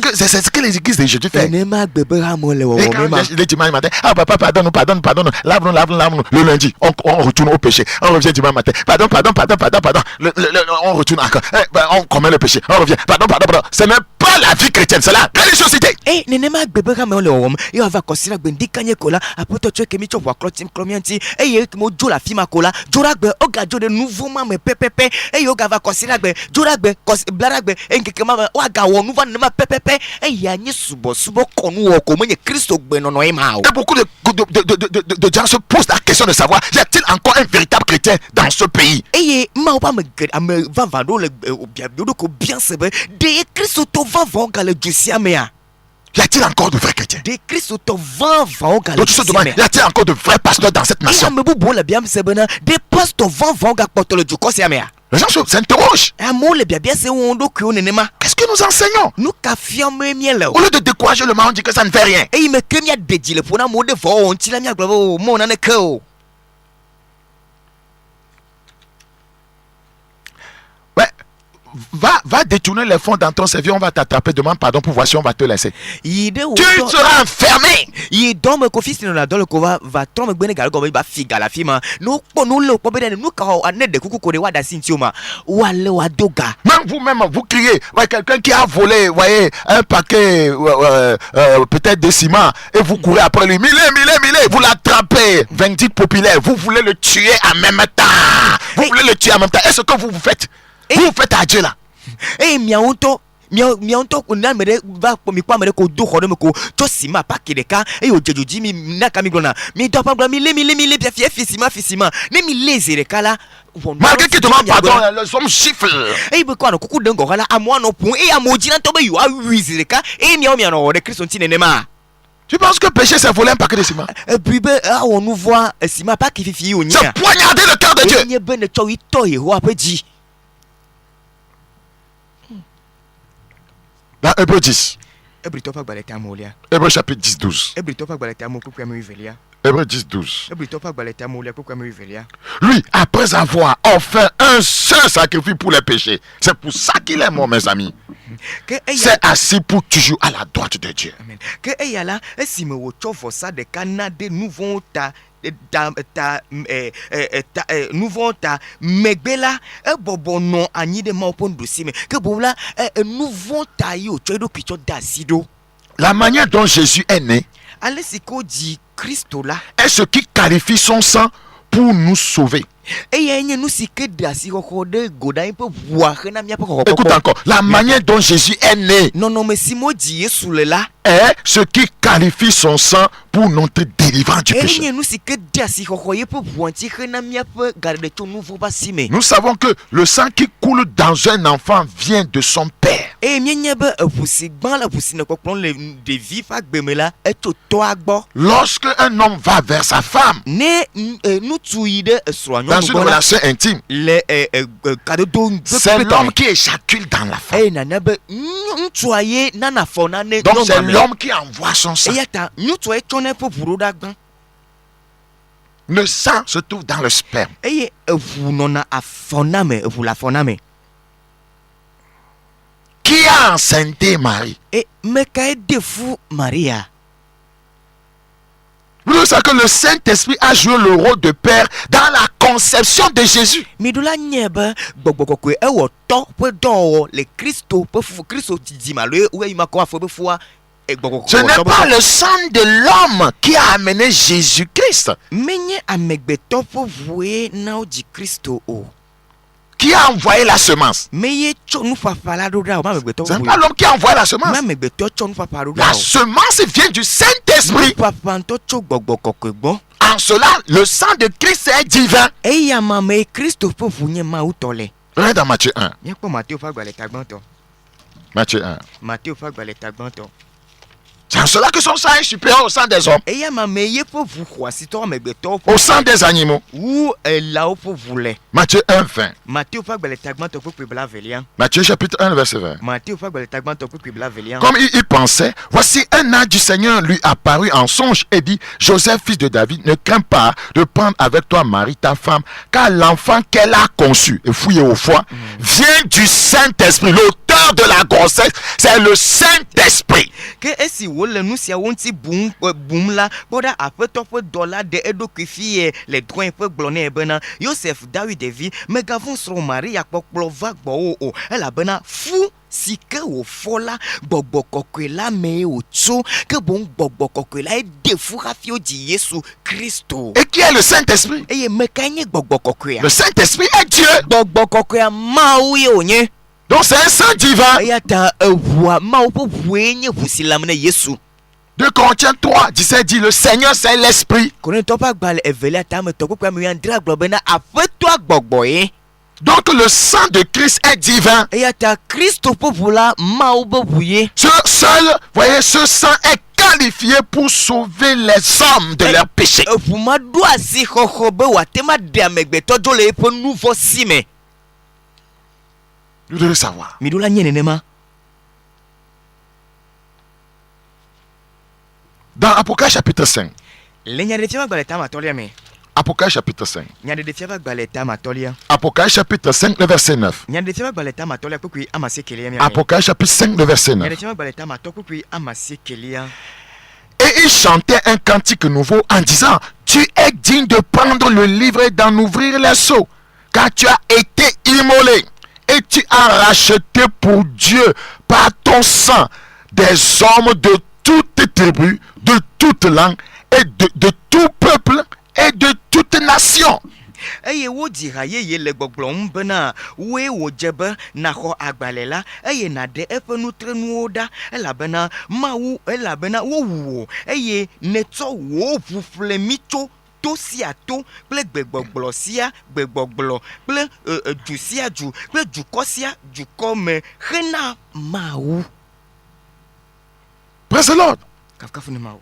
que les églises de Jésus font. Et quand les dimanches matin, ah papa, pardonne, lave-nous. Le lundi, on retourne au péché. On revient dimanche matin. Pardon. On retourne encore. On commet le péché. On revient. Pardon. Ce n'est pas la vie chrétienne, c'est la religiosité. Et beaucoup de gens se posent la question de savoir, y a-t-il encore un véritable chrétien dans ce pays? Y a-t-il encore de vrais chrétiens? Donc tu se demandes, y a-t-il encore de vrais pasteurs dans cette nation? Les gens s'interrogent. Qu'est-ce que nous enseignons? Au lieu de décourager le mal, on dit que ça ne fait rien. Ouais. Va détourner les fonds dans ton service, on va t'attraper, demande pardon pour voir si on va te laisser. Tu seras enfermé. Même vous-même, vous criez, ouais, quelqu'un qui a volé, voyez, un paquet peut-être de ciment, et vous courez après lui, mille, vous l'attrapez, vindicte populaire, vous voulez le tuer en même temps. Est-ce que vous faites? Vous faites à Dieu là. Et miaonto malgré qu'il demande pardon, les hommes chiffrent. Tu penses que péché c'est voler un paquet de ciment? C'est poignarder le cœur de Dieu. Dans Hébreux 10. Hébreux chapitre 10, 12. Hébreux 10, 12. Lui, après avoir offert un seul sacrifice pour les péchés, c'est pour ça qu'il est mort, mes amis. C'est assis pour toujours à la droite de Dieu. La manière dont Jésus est né est ce qui qualifie son sang pour nous sauver. Écoute encore, la manière dont Jésus est né est ce qui qualifie son sang pour notre délivrance du péché. Nous savons que le sang qui coule dans un enfant vient de son père. Lorsque un homme va vers sa femme dans une relation intime, c'est l'homme qui éjacule dans la femme. Donc c'est l'homme qui envoie son sang. Le sang se trouve dans le sperme. Qui a enceinté Marie? Le que ça, que le Saint-Esprit a joué le rôle de père dans la conception de Jésus. Midula nyeba gbogbo e wo to pe do le Christo pe fu Christo ti ma le we ma ko afo be fu Ce n'est pas le sang de l'homme qui a amené Jésus-Christ. Menye amegbeto po vue na o di Christo o. Qui a envoyé la semence? C'est pas l'homme qui a envoyé la semence. La semence vient du Saint-Esprit. En cela, le sang de Christ est divin. Regarde dans Matthieu 1. Matthieu 1. C'est en cela que son sang est supérieur au sang des hommes, au sang des animaux. Matthieu 1, 20. Matthieu chapitre 1, verset 20. Comme il pensait, voici un ange du Seigneur lui apparut en songe et dit: Joseph, fils de David, ne crains pas de prendre avec toi Marie, ta femme, car l'enfant qu'elle a conçu et fouillé au foie vient du Saint-Esprit. L'auteur de la grossesse, c'est le Saint-Esprit. Le nous si awonti boom la boda apeto pe dollar de edo kifie les droits pe gloné bena Joseph David devi mais gavon sro Maria pokplo va gbo o ela bena fou si que o fola gbogbo kokwela me o tso que bon gbogbo kokwela e defu rafio di Jésus Christo. Et qui est le Saint-Esprit? Et me kanye gbogbo kokwela. Le Saint-Esprit est Dieu. Gbogbo kokwela ma o ye onye. Donc c'est un sang divin. 2 Corinthiens 3, 17 dit: le Seigneur c'est l'Esprit. Donc le sang de Christ est divin. Ce sang est qualifié pour sauver les hommes de leurs péchés. Vous devez savoir. Dans Apocalypse chapitre 5. Apocalypse chapitre 5. Apocalypse chapitre 5, le verset 9. Apocalypse chapitre 5, le verset 9. Et il chantait un cantique nouveau en disant: tu es digne de prendre le livre et d'en ouvrir les sceaux, car tu as été immolé. Et tu as racheté pour Dieu par ton sang des hommes de toute tribu, de toute langue, et de tout peuple et de toute nation. Eye wo dira ye le gbogblo bena we wo jebe na ho agbalela eye na de efe nutrenu oda elabena mawu elabena wo wo eye neto wo fufle micho to si ato ple gbegboglo sia gbegboglo ple ju sia ju ple ju kosia ju come rena mawu. Praise the Lord. Kafkafune mawu.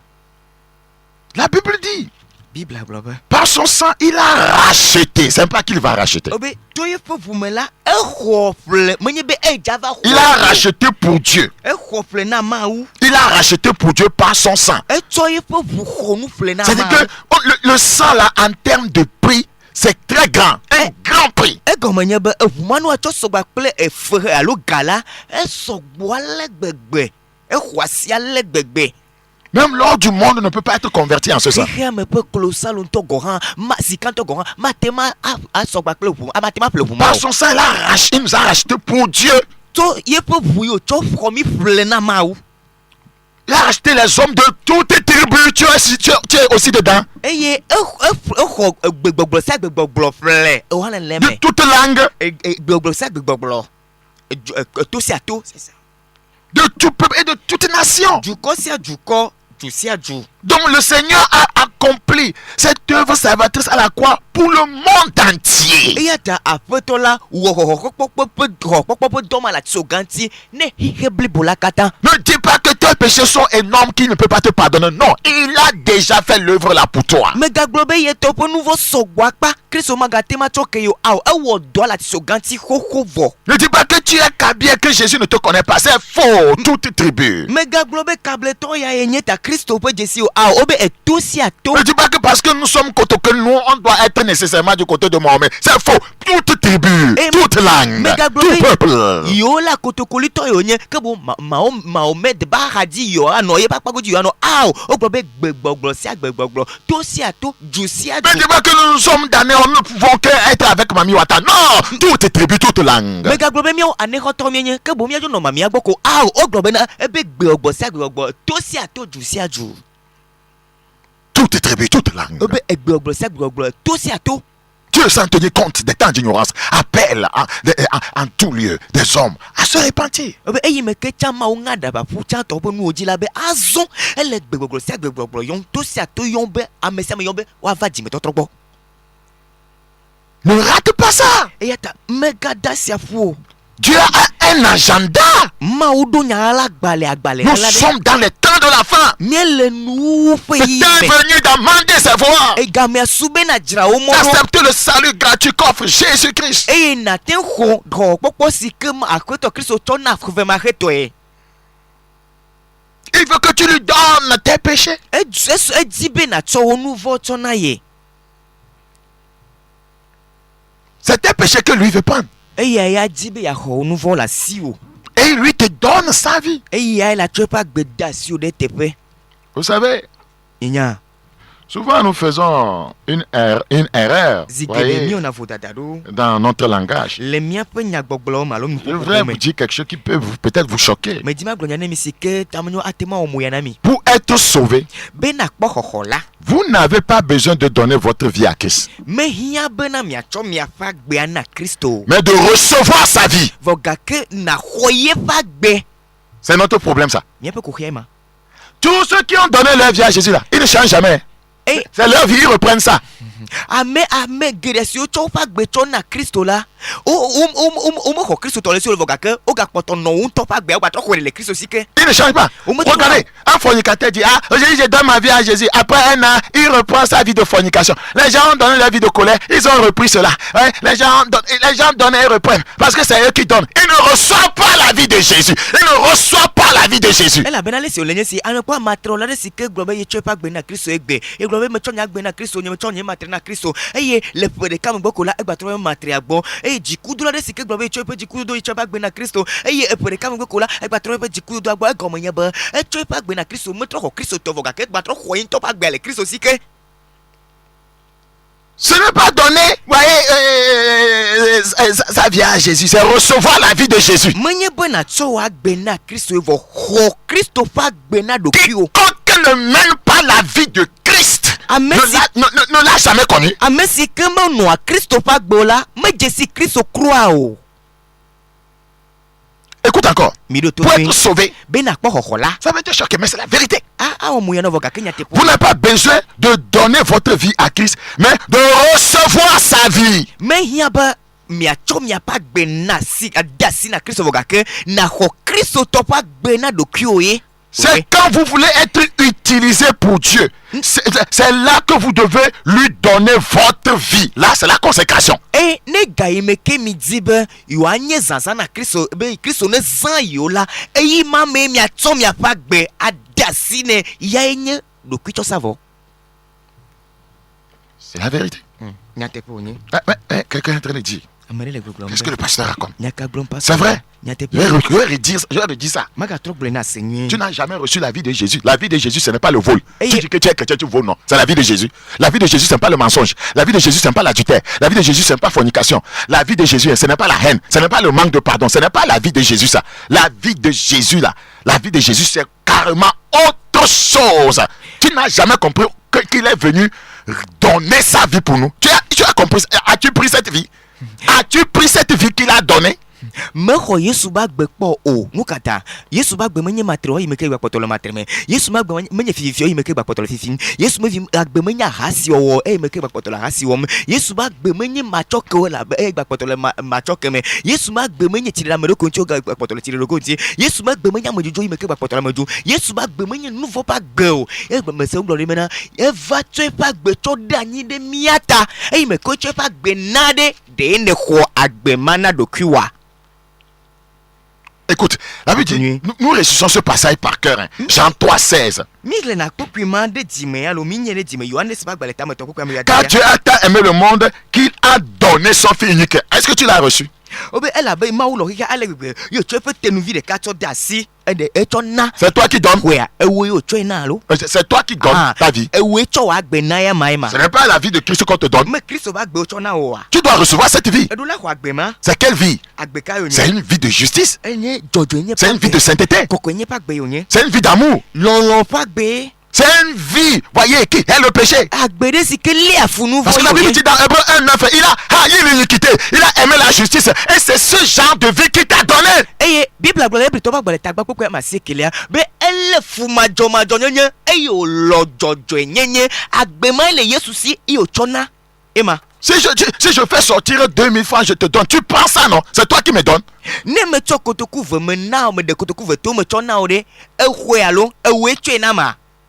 La Bible dit: Bible par son sang, il a racheté. C'est pas qu'il va racheter. Il a racheté pour Dieu. Il a racheté pour Dieu par son sang. C'est-à-dire que le sang là, en termes de prix, c'est très grand. Un grand prix. Même l'or du monde ne peut pas être converti en ce sang. Par son sang, il nous a racheté pour Dieu. Il a racheté les hommes de toutes tribus. Tu es aussi dedans. De toute langue. De tout peuple et de toute nation. Donc le Seigneur a accompli cette œuvre salvatrice à la croix pour le monde entier. Ne dis pas que tes péchés sont énormes qu'il ne peut pas te pardonner. Non, il a déjà fait l'œuvre là pour toi. Ne dis pas que tu es Kabia, que Jésus ne te connaît pas. C'est faux, toute tribu. Ne dis pas que parce que nous sommes sommes côté que nous, on doit être nécessairement du côté de Mohamed. C'est faux. Toute tribu, toute langue, tout peuple. Yo la kotokolito yo nye que bon Mahomet ba hadi yo ano ye pa yo ano aw o gbe gbogbo si agbegbo to si ato ju si ato. Mais dis-moi que nous sommes damnés, on ne pouvons que être avec Mami Wata. Non, toute tribu, toute langue. Mais gbe mi o ane hoto mi nye que bon mi ajo no mami agboko aw o gbe na ebe gbogbo si agbegbo to si ato ju si aju. Toute tribu, toute langue. Dieu, sans tenir compte des temps d'ignorance, appelle en tout lieu des hommes à se repentir. Ne rate pas ça. Dieu a un agenda. Nous sommes dans les temps de la fin. C'est venu d'amender ses voix. Accepter le salut gratuit qu'offre Jésus-Christ. Il veut que tu lui donnes tes péchés. C'est tes péchés que lui veut prendre. Et il lui te donne sa vie. Vous savez, souvent nous faisons une erreur dans notre langage. Je voudrais vous dire quelque chose qui peut peut-être vous choquer. Pour être sauvé, vous n'avez pas besoin de donner votre vie à Christ, mais de recevoir sa vie. C'est notre problème, ça. Tous ceux qui ont donné leur vie à Jésus là, ils ne changent jamais. C'est leur vie, ils reprennent ça. Ils ne changent pas. Regardez, un fornicateur dit je donne ma vie à Jésus. Après un an, il reprend sa vie de fornication. Les gens ont donné leur vie de colère, ils ont repris cela. Les gens donnent et reprennent parce que c'est eux qui donnent. Ils ne reçoivent pas la vie de Jésus. Ils ne reçoivent pas la vie de Jésus. Ce n'est pas donner, sa vie à Jésus, c'est recevoir la vie de Jésus. Quiconque ne mène pas la vie de Christ ne l'a jamais connu. Écoute encore. Pour être sauvé, ça va te choquer, mais c'est la vérité. Vous n'avez pas besoin de donner votre vie à Christ, mais de recevoir sa vie. C'est quand vous voulez être utilisé pour Dieu. C'est là que vous devez lui donner votre vie. Là, c'est la consécration. C'est la vérité. Quelqu'un est en train de dire. Qu'est-ce que le pasteur raconte? C'est vrai. Je vais redire ça. Tu n'as jamais reçu la vie de Jésus. La vie de Jésus, ce n'est pas le vol. Tu dis que tu es chrétien, tu voles, non. C'est la vie de Jésus. La vie de Jésus, ce n'est pas le mensonge. La vie de Jésus, ce n'est pas l'adultère. La vie de Jésus, ce n'est pas fornication. La vie de Jésus, ce n'est pas la haine. Ce n'est pas le manque de pardon. Ce n'est pas la vie de Jésus, ça. La vie de Jésus, là. La vie de Jésus, c'est carrément autre chose. Tu n'as jamais compris qu'il est venu donner sa vie pour nous. Tu as compris. As-tu pris cette vie? As-tu pris cette vie qu'il a donnée? Yesu ba gbe kpo o mukata Yesu ba gbe menye matro yi meke gba potolo matreme Yesu ba gbe menye fifio yi meke gba potolo fifin Yesu me gbe menye hasi owo meke gba potolo hasi wom Yesu ba gbe menye machoke wala gba potolo machoke me Yesu ba gbe menye tirira mero konti gba potolo tirira konti Yesu ba gbe menye amojojo yi meke gba potolo amojo Yesu ba gbe menye nouveau pa gbe o gbe mese o glory mena va tu pa gbe to danyi de miata me ko tu pa gbe nade de ne ho agbe mana dokuwa. Écoute, la Bible dit, nous réussissons ce passage par cœur. Hein. Jean 3,16. Car Dieu a tant aimé le monde qu'il a donné son Fils unique. Est-ce que tu l'as reçu? C'est toi qui donnes. C'est toi qui donnes ta vie. Ce n'est pas la vie de Christ qu'on te donne. Tu dois recevoir cette vie. C'est quelle vie? C'est une vie de justice. C'est une vie de sainteté. C'est une vie d'amour. C'est une vie, voyez, qui est le péché. Parce que la Bible dit dans Hébreux 1:9, il a haï l'iniquité, il a aimé la justice. Et c'est ce genre de vie qu'il t'a donné. Si je fais sortir 2000 francs, je te donne. Tu prends ça, non? C'est toi qui me donnes.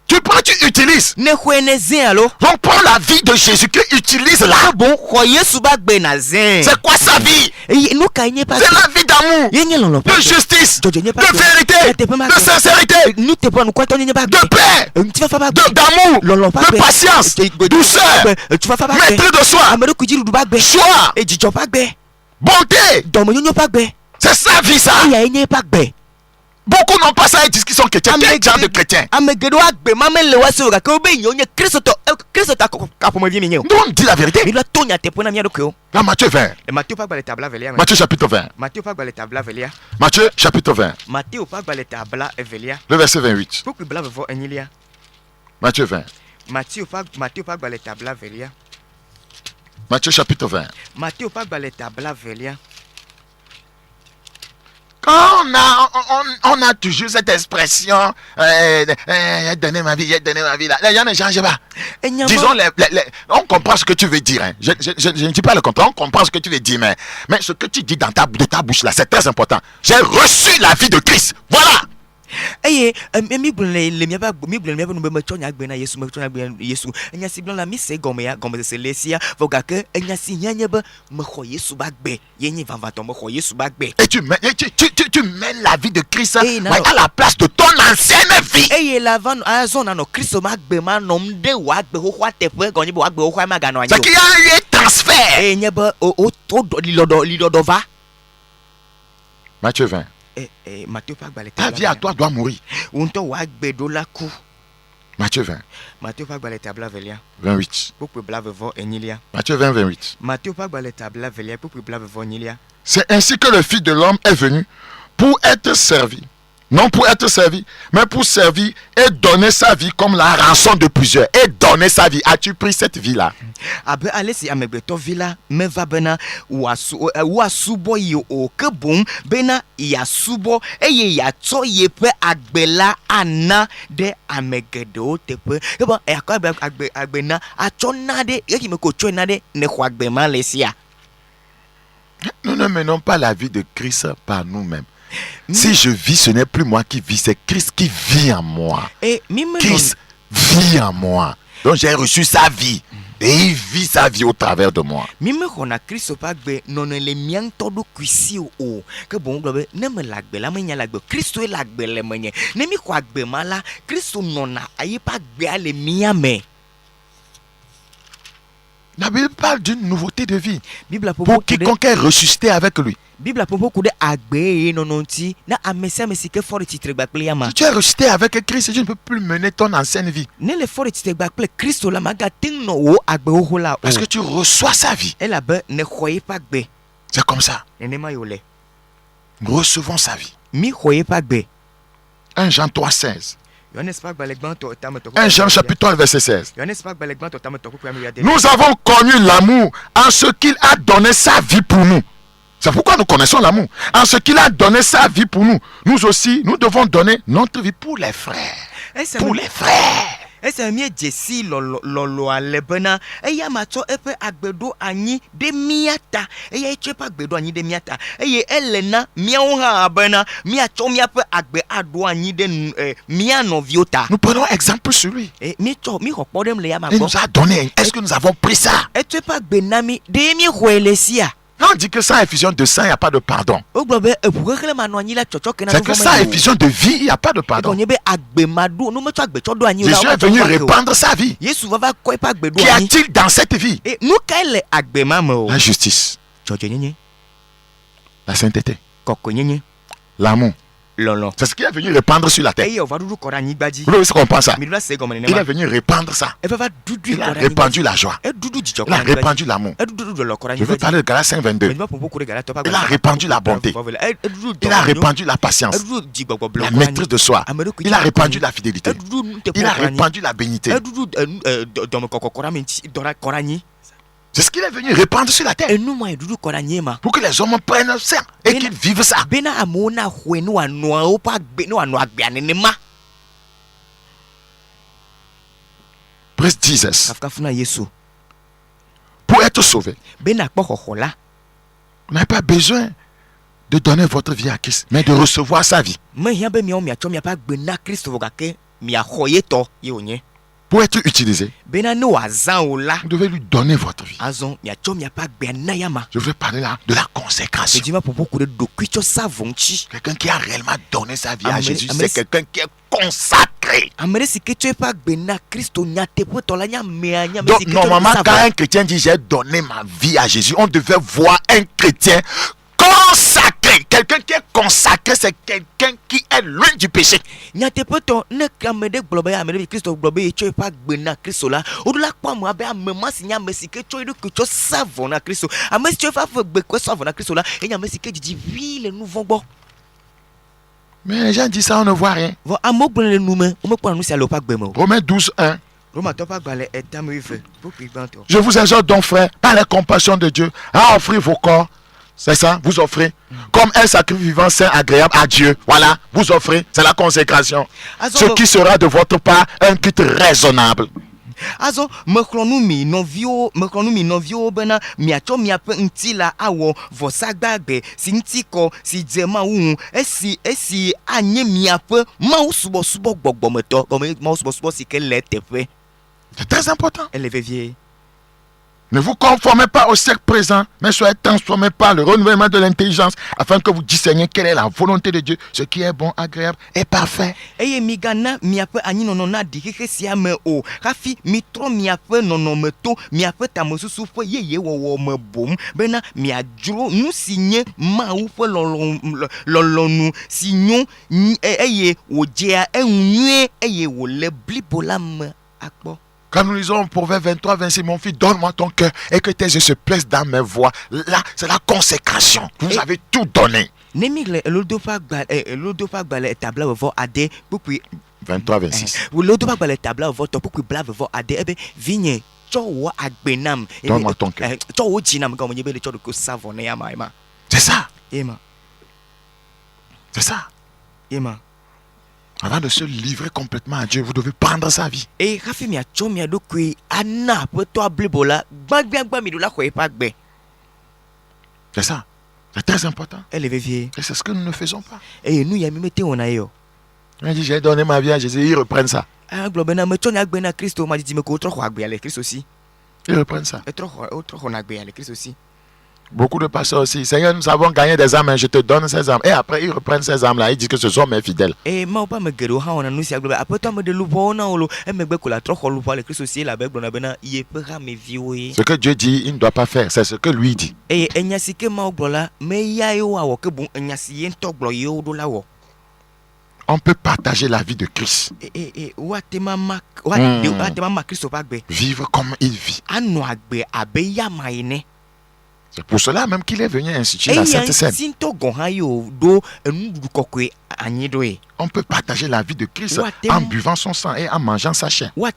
Tu prends, tu utilises. Donc prends la vie de Jésus-Christ, utilise-la. C'est quoi sa vie? C'est la vie d'amour, de justice, de vérité, de sincérité, de paix, d'amour, de patience, douceur, maîtrise de soi, joie, bonté. C'est sa vie, ça. Beaucoup n'ont pas ça et disent qu'ils sont chrétiens. Quel genre de chrétiens? Non, on dit la vérité. Là, Matthieu 20. Matthieu chapitre 20. Matthieu chapitre 20. Le verset 28. Matthieu 20. Matthieu chapitre 20. Quand on a toujours cette expression, j'ai donné ma vie, là. Les gens ne changent pas. Disons, on comprend ce que tu veux dire. Hein. Je ne dis pas le contraire, on comprend ce que tu veux dire. Mais ce que tu dis de ta bouche là, c'est très important. J'ai reçu la vie de Christ. Voilà. Eye et tu mènes la vie de Christ à la place de ton ancienne vie. C'est qu'il y a eu un transfert. Matthieu 20. Ta vie à toi doit mourir. Matthieu 20. 28. Matthieu 20, 28. C'est ainsi que le Fils de l'homme est venu pour être servi. Non pour être servi, mais pour servir et donner sa vie comme la rançon de plusieurs. Et donner sa vie. As-tu pris cette vie-là? Nous ne menons pas la vie de Christ par nous-mêmes. Si je vis, ce n'est plus moi qui vis, c'est Christ qui vit en moi. Christ vit en moi. Donc j'ai reçu sa vie. Et il vit sa vie au travers de moi. La Bible parle d'une nouveauté de vie pour quiconque est ressuscité avec lui. Si tu es ressuscité avec Christ, tu ne peux plus mener ton ancienne vie. Parce que tu reçois sa vie. C'est comme ça. Nous recevons sa vie. 1 Jean 3,16. 1 Jean chapitre 3 verset 16. Nous avons connu l'amour en ce qu'il a donné sa vie pour nous. C'est pourquoi nous connaissons l'amour. En ce qu'il a donné sa vie pour nous. Nous aussi, nous devons donner notre vie pour les frères. Pour les frères. Nous prenons exemple sur lui. Il nous a donné. Est-ce que nous avons pris ça? On dit que sans effusion de sang, il n'y a pas de pardon. C'est que sans effusion de vie, il n'y a pas de pardon. Jésus est venu répandre sa vie. Qu'y a-t-il dans cette vie? La justice, la sainteté, l'amour. C'est ce qu'il est venu répandre sur la terre. Vous devez comprendre ça. Il est venu répandre ça. Il a répandu la joie. Il a répandu l'amour. Je veux parler de Galates 5:22. Il a répandu la bonté. Il a répandu la patience, la maîtrise de soi. Il a répandu la fidélité. Il a répandu la bénité. C'est ce qu'il est venu répandre sur la terre. Pour que les hommes prennent ça et qu'ils vivent ça. Praise Jesus. Pour être sauvé, vous n'avez pas besoin de donner votre vie à Christ, mais de recevoir sa vie. Pour être utilisé, vous devez lui donner votre vie. Je veux parler là de la consécration. Quelqu'un qui a réellement donné sa vie à Jésus, c'est quelqu'un qui est consacré. Donc normalement, quand un chrétien dit j'ai donné ma vie à Jésus, on devait voir un chrétien consacré. Quelqu'un qui est consacré, c'est quelqu'un qui est loin du péché. Mais les gens disent ça, on ne voit rien. Romains 12:1. Je vous exhorte donc, frère, par la compassion de Dieu, à offrir vos corps. C'est ça, vous offrez comme un sacrifice vivant, saint, agréable à Dieu. Voilà, vous offrez, c'est la consécration. Ce qui sera de votre part un culte raisonnable. Azo mekronumi novio bena miacho miape ntila awo vosagbe sintiko si jema wu esi anye miape mausubo gbogbometo comme mausubo si qu'elle est tefe. C'est très important. Elle est vieille. Ne vous conformez pas au siècle présent, mais soyez transformés par le renouvellement de l'intelligence, afin que vous discerniez quelle est la volonté de Dieu, ce qui est bon, agréable et parfait. Eye migana miape ani nonona dikeke siame o rafi mitro miape nonometo miape tamosusu fo yeye wo me bom bena miadro nu signé ma ou fo lolonu signon eye ojea enue eye wo le blibolam akpo. Quand nous lisons Proverbe 23:26, mon fils, donne-moi ton cœur et que tes yeux se plaisent dans mes voies. Là, c'est la consécration. Vous avez tout donné. 23:26. Donne-moi ton cœur. C'est ça. C'est ça. Avant de se livrer complètement à Dieu, vous devez prendre sa vie. C'est ça. C'est très important. Et c'est ce que nous ne faisons pas. Et nous, il dit, j'ai donné ma vie à Jésus, ils reprennent ça. Ils reprennent ça. Beaucoup de pasteurs aussi. Seigneur, nous avons gagné des âmes, je te donne ces âmes. Et après, ils reprennent ces âmes-là. Ils disent que ce sont mes fidèles. Ce que Dieu dit, il ne doit pas faire. C'est ce que lui dit. On peut partager la vie de Christ. Vivre comme il vit. C'est pour cela même qu'il est venu instituer la Sainte Seine. On peut partager la vie de Christ en buvant son sang et en mangeant sa chair. Dans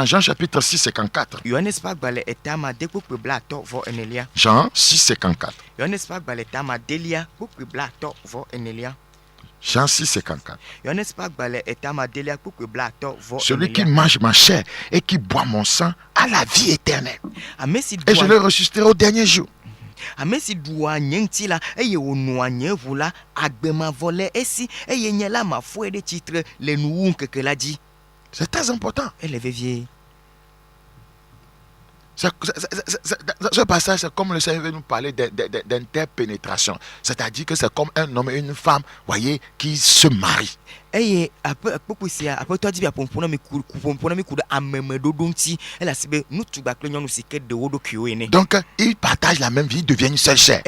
Jean chapitre 6:54. Jean 6:54. Jean 6:54. Celui qui mange ma chair et qui boit mon sang a la vie éternelle. Et je le ressusciterai au dernier jour. C'est très important. Ce passage, c'est comme le Seigneur veut nous parler d'interpénétration. C'est-à-dire que c'est comme un homme et une femme, voyez, qui se marient. Donc, ils partagent la même vie, ils deviennent une seule chair.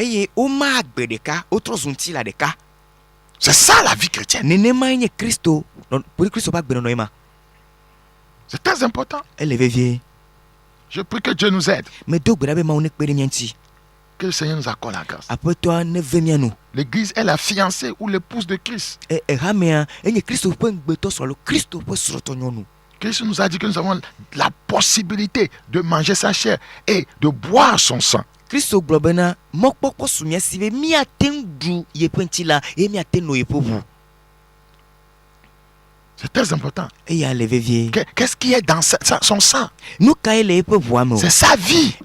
C'est ça la vie chrétienne. C'est très important. Je prie que Dieu nous aide. Que le Seigneur nous accorde la grâce. L'église est la fiancée ou l'épouse de Christ. Christ nous a dit que nous avons la possibilité de manger sa chair et de boire son sang. C'est très important. Qu'est-ce qui est dans son sang? C'est sa vie.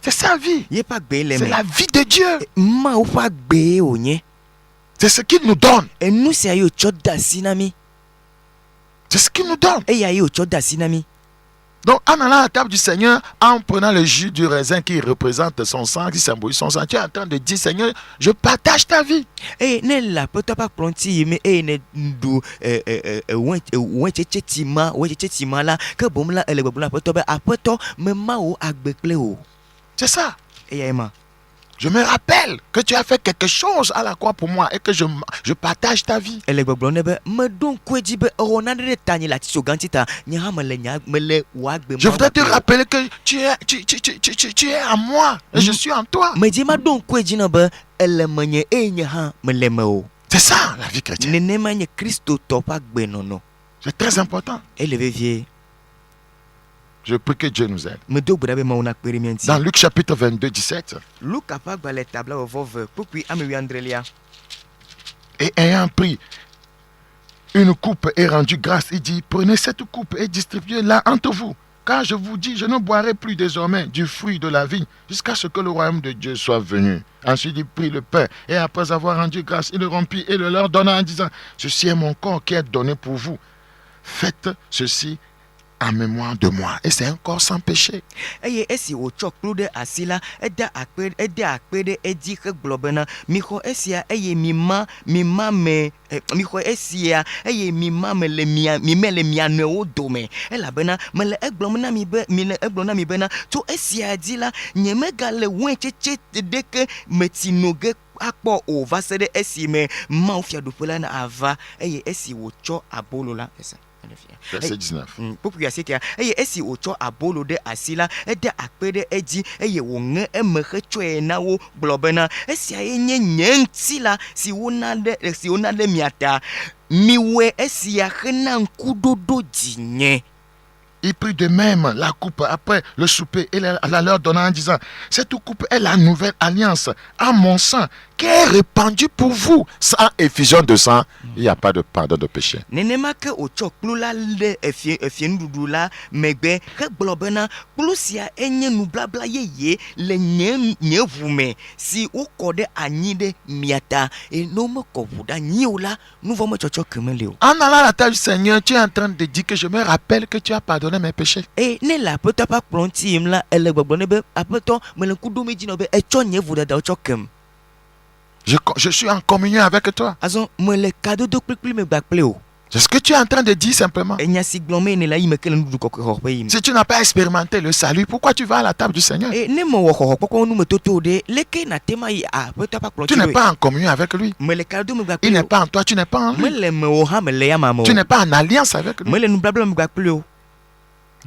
C'est sa vie. C'est la vie de Dieu. C'est ce qu'il nous donne. C'est ce qu'il nous donne. Donc, en allant à la table du Seigneur, en prenant le jus du raisin qui représente son sang, qui symbolise son sang, tu es en train de dire, Seigneur, je partage ta vie. C'est ça. Je me rappelle que tu as fait quelque chose à la croix pour moi et que je partage ta vie. Je voudrais te rappeler que tu es à moi et je suis en toi. C'est ça la vie chrétienne. C'est très important. Je prie que Dieu nous aide. Dans Luc chapitre 22, 17. Et ayant pris une coupe et rendu grâce, il dit, prenez cette coupe et distribuez-la entre vous. Car je vous dis, je ne boirai plus désormais du fruit de la vigne jusqu'à ce que le royaume de Dieu soit venu. Ensuite, il prit le pain et après avoir rendu grâce, il le rompit et le leur donna en disant, ceci est mon corps qui est donné pour vous. Faites ceci en mémoire de moi. Et c'est un corps sans péché. Verset 19. Il prit de même la coupe après le souper et la leur donna en disant, cette coupe est la nouvelle alliance à mon sang qui est répandue pour vous. Sans effusion de sang, il n'y a pas de pardon de péché. En allant à la table du Seigneur, tu es en train de dire que je me rappelle que tu as pardonné mes péchés. Je suis en communion avec toi. C'est ce que tu es en train de dire simplement. Si tu n'as pas expérimenté le salut, pourquoi tu vas à la table du Seigneur? Tu n'es pas en communion avec lui. Il n'est pas en toi, tu n'es pas en lui. Tu n'es pas en alliance avec lui.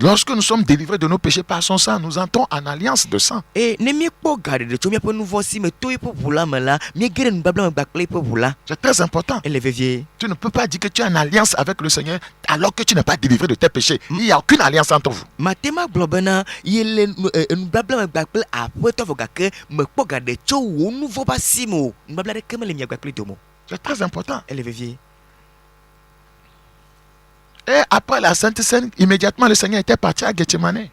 Lorsque nous sommes délivrés de nos péchés par son sang, nous entrons en alliance de sang. C'est très important. Tu ne peux pas dire que tu es en alliance avec le Seigneur alors que tu n'es pas délivré de tes péchés. Il n'y a aucune alliance entre vous. C'est très important. Et après la Sainte Seine, immédiatement le Seigneur était parti à Gethsemane.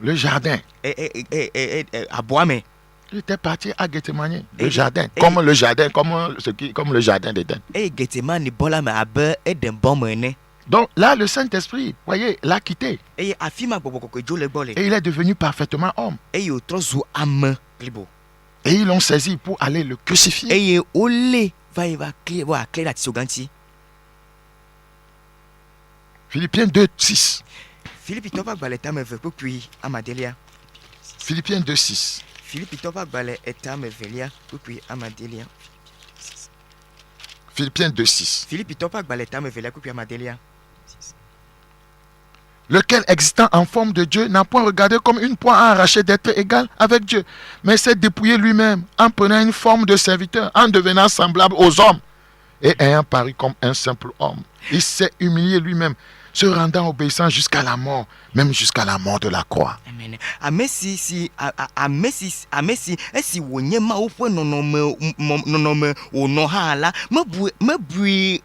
Le jardin. Il était parti à Gethsemane. Le jardin. Comme le jardin d'Éden. Donc là, le Saint-Esprit, voyez, l'a quitté. Et il est devenu parfaitement homme. Et ils l'ont saisi pour aller le crucifier. Philippiens 2:6. Philippiens 2:6. Philippiens 2:6. Lequel, existant en forme de Dieu, n'a point regardé comme une proie à arracher d'être égal avec Dieu, mais s'est dépouillé lui-même en prenant une forme de serviteur, en devenant semblable aux hommes, et ayant paru comme un simple homme. Il s'est humilié lui-même, se rendant obéissant jusqu'à la mort, même jusqu'à la mort de la croix. Amen. Amesi esi wonyema ofo nonome onohala mebui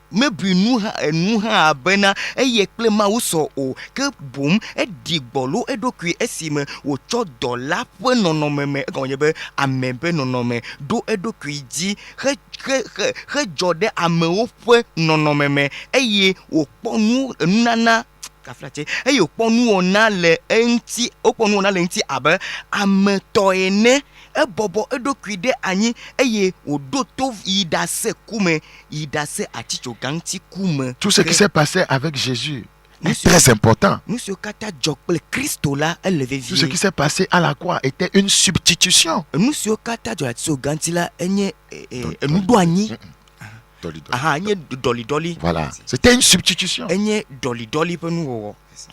nuha abena eyekle ma uso o ke bom edigbolo edokui esime ocho dollar fo nonome me gonyebe amebe nonome do edokui ji he jode amewo fo nonome me eye oponu nana kaflache eyo ponu ona le enti abe ametoene ebobo edokwide anyi eye odoto idase atichoganti kume. Tout ce qui s'est passé avec Jésus est très important. Tout ce qui s'est passé à la croix était une substitution. Voilà, c'était une substitution.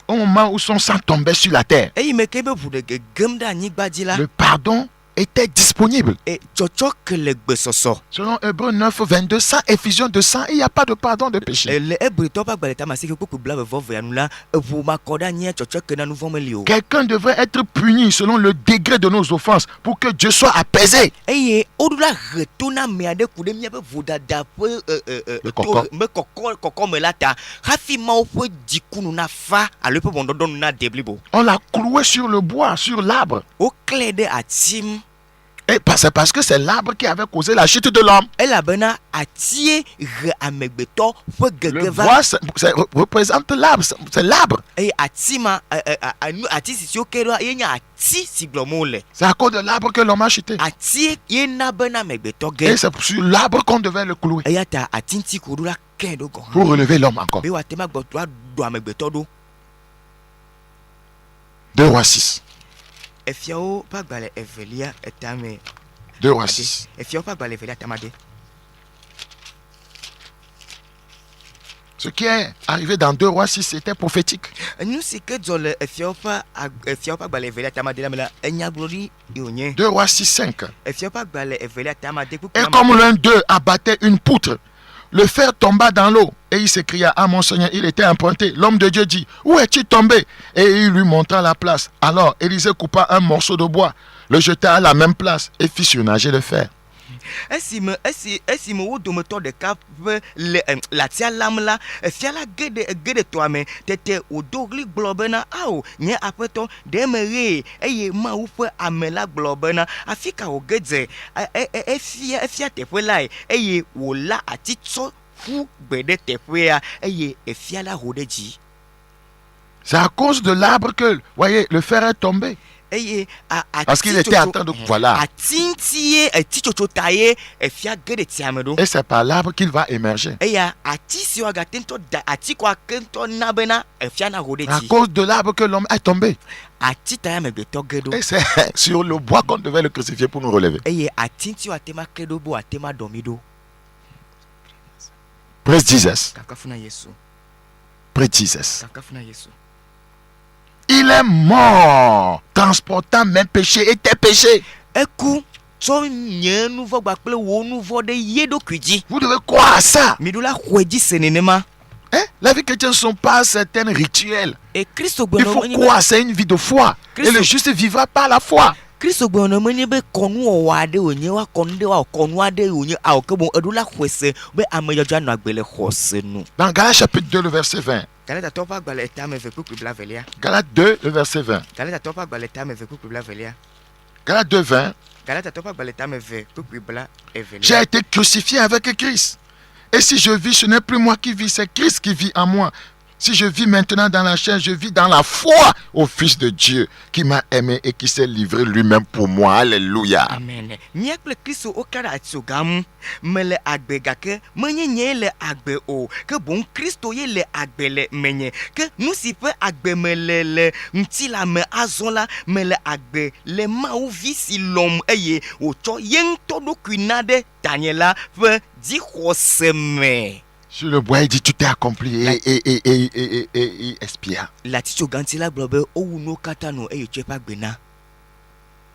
Au moment où son sang tombait sur la terre, le pardon était disponible. Selon Hébreux 9, 22, sans effusion de sang, il n'y a pas de pardon de péché. Quelqu'un devrait être puni selon le degré de nos offenses pour que Dieu soit apaisé. On l'a cloué sur le bois, sur l'arbre. Et c'est parce que c'est l'arbre qui avait causé la chute de l'homme. Le bois représente l'arbre, c'est l'arbre. C'est à cause de l'arbre que l'homme a chuté. Et c'est sur l'arbre qu'on devait le clouer pour relever l'homme encore. 2 Rois 6. 2 Rois 6. Ce qui est arrivé dans 2 Rois 6 était prophétique. 2 Rois 6, 5. Et comme l'un d'eux abattait une poutre, le fer tomba dans l'eau. Et il s'écria: ah mon Seigneur, il était emprunté. L'homme de Dieu dit: où es-tu tombé? Et il lui montra la place. Alors Élisée coupa un morceau de bois, le jeta à la même place et fit surnager le fer. Esime wo dometo de cap la tia lamla fiala gede toame tete odogli globena ao nye apeto demere eye ma ufe amela globena afika ogedze efia tefwe eye wola atitso fu gbede tefwe eye efiala hodeji. C'est à cause de l'arbre que, voyez, le fer est tombé. Parce qu'il était en train de... Voilà. Et c'est par l'arbre qu'il va émerger. À cause de l'arbre que l'homme est tombé. Et c'est sur le bois qu'on devait le crucifier pour nous relever. Praise Jesus. Praise Jesus. Il est mort, transportant mes péchés et tes péchés. Vous devez croire à ça. La vie chrétienne ne sont pas certains rituels. Il faut croire, c'est une vie de foi. Et le juste vivra par la foi. Dans Galates chapitre 2, le verset 20. Galates 2, le verset 20. Galates 2, 20. J'ai été crucifié avec Christ. Et si je vis, ce n'est plus moi qui vis, c'est Christ qui vit en moi. Si je vis maintenant dans la chair, je vis dans la foi au Fils de Dieu qui m'a aimé et qui s'est livré lui-même pour moi. Alléluia. Amen. Miakle Kristo okara atsogamu mele agbega ke menyenye le agbe o ke bon Kristo ye le agbe le menye ke nous si pe agbe mele le mtila me azola mele agbe le ma ou visi lom eye o cho yen todo kunade Daniela pe di khoseme. Sur le bois, il dit tout est accompli et expia. La ticho gantila blobe o no katano e chepa gbena.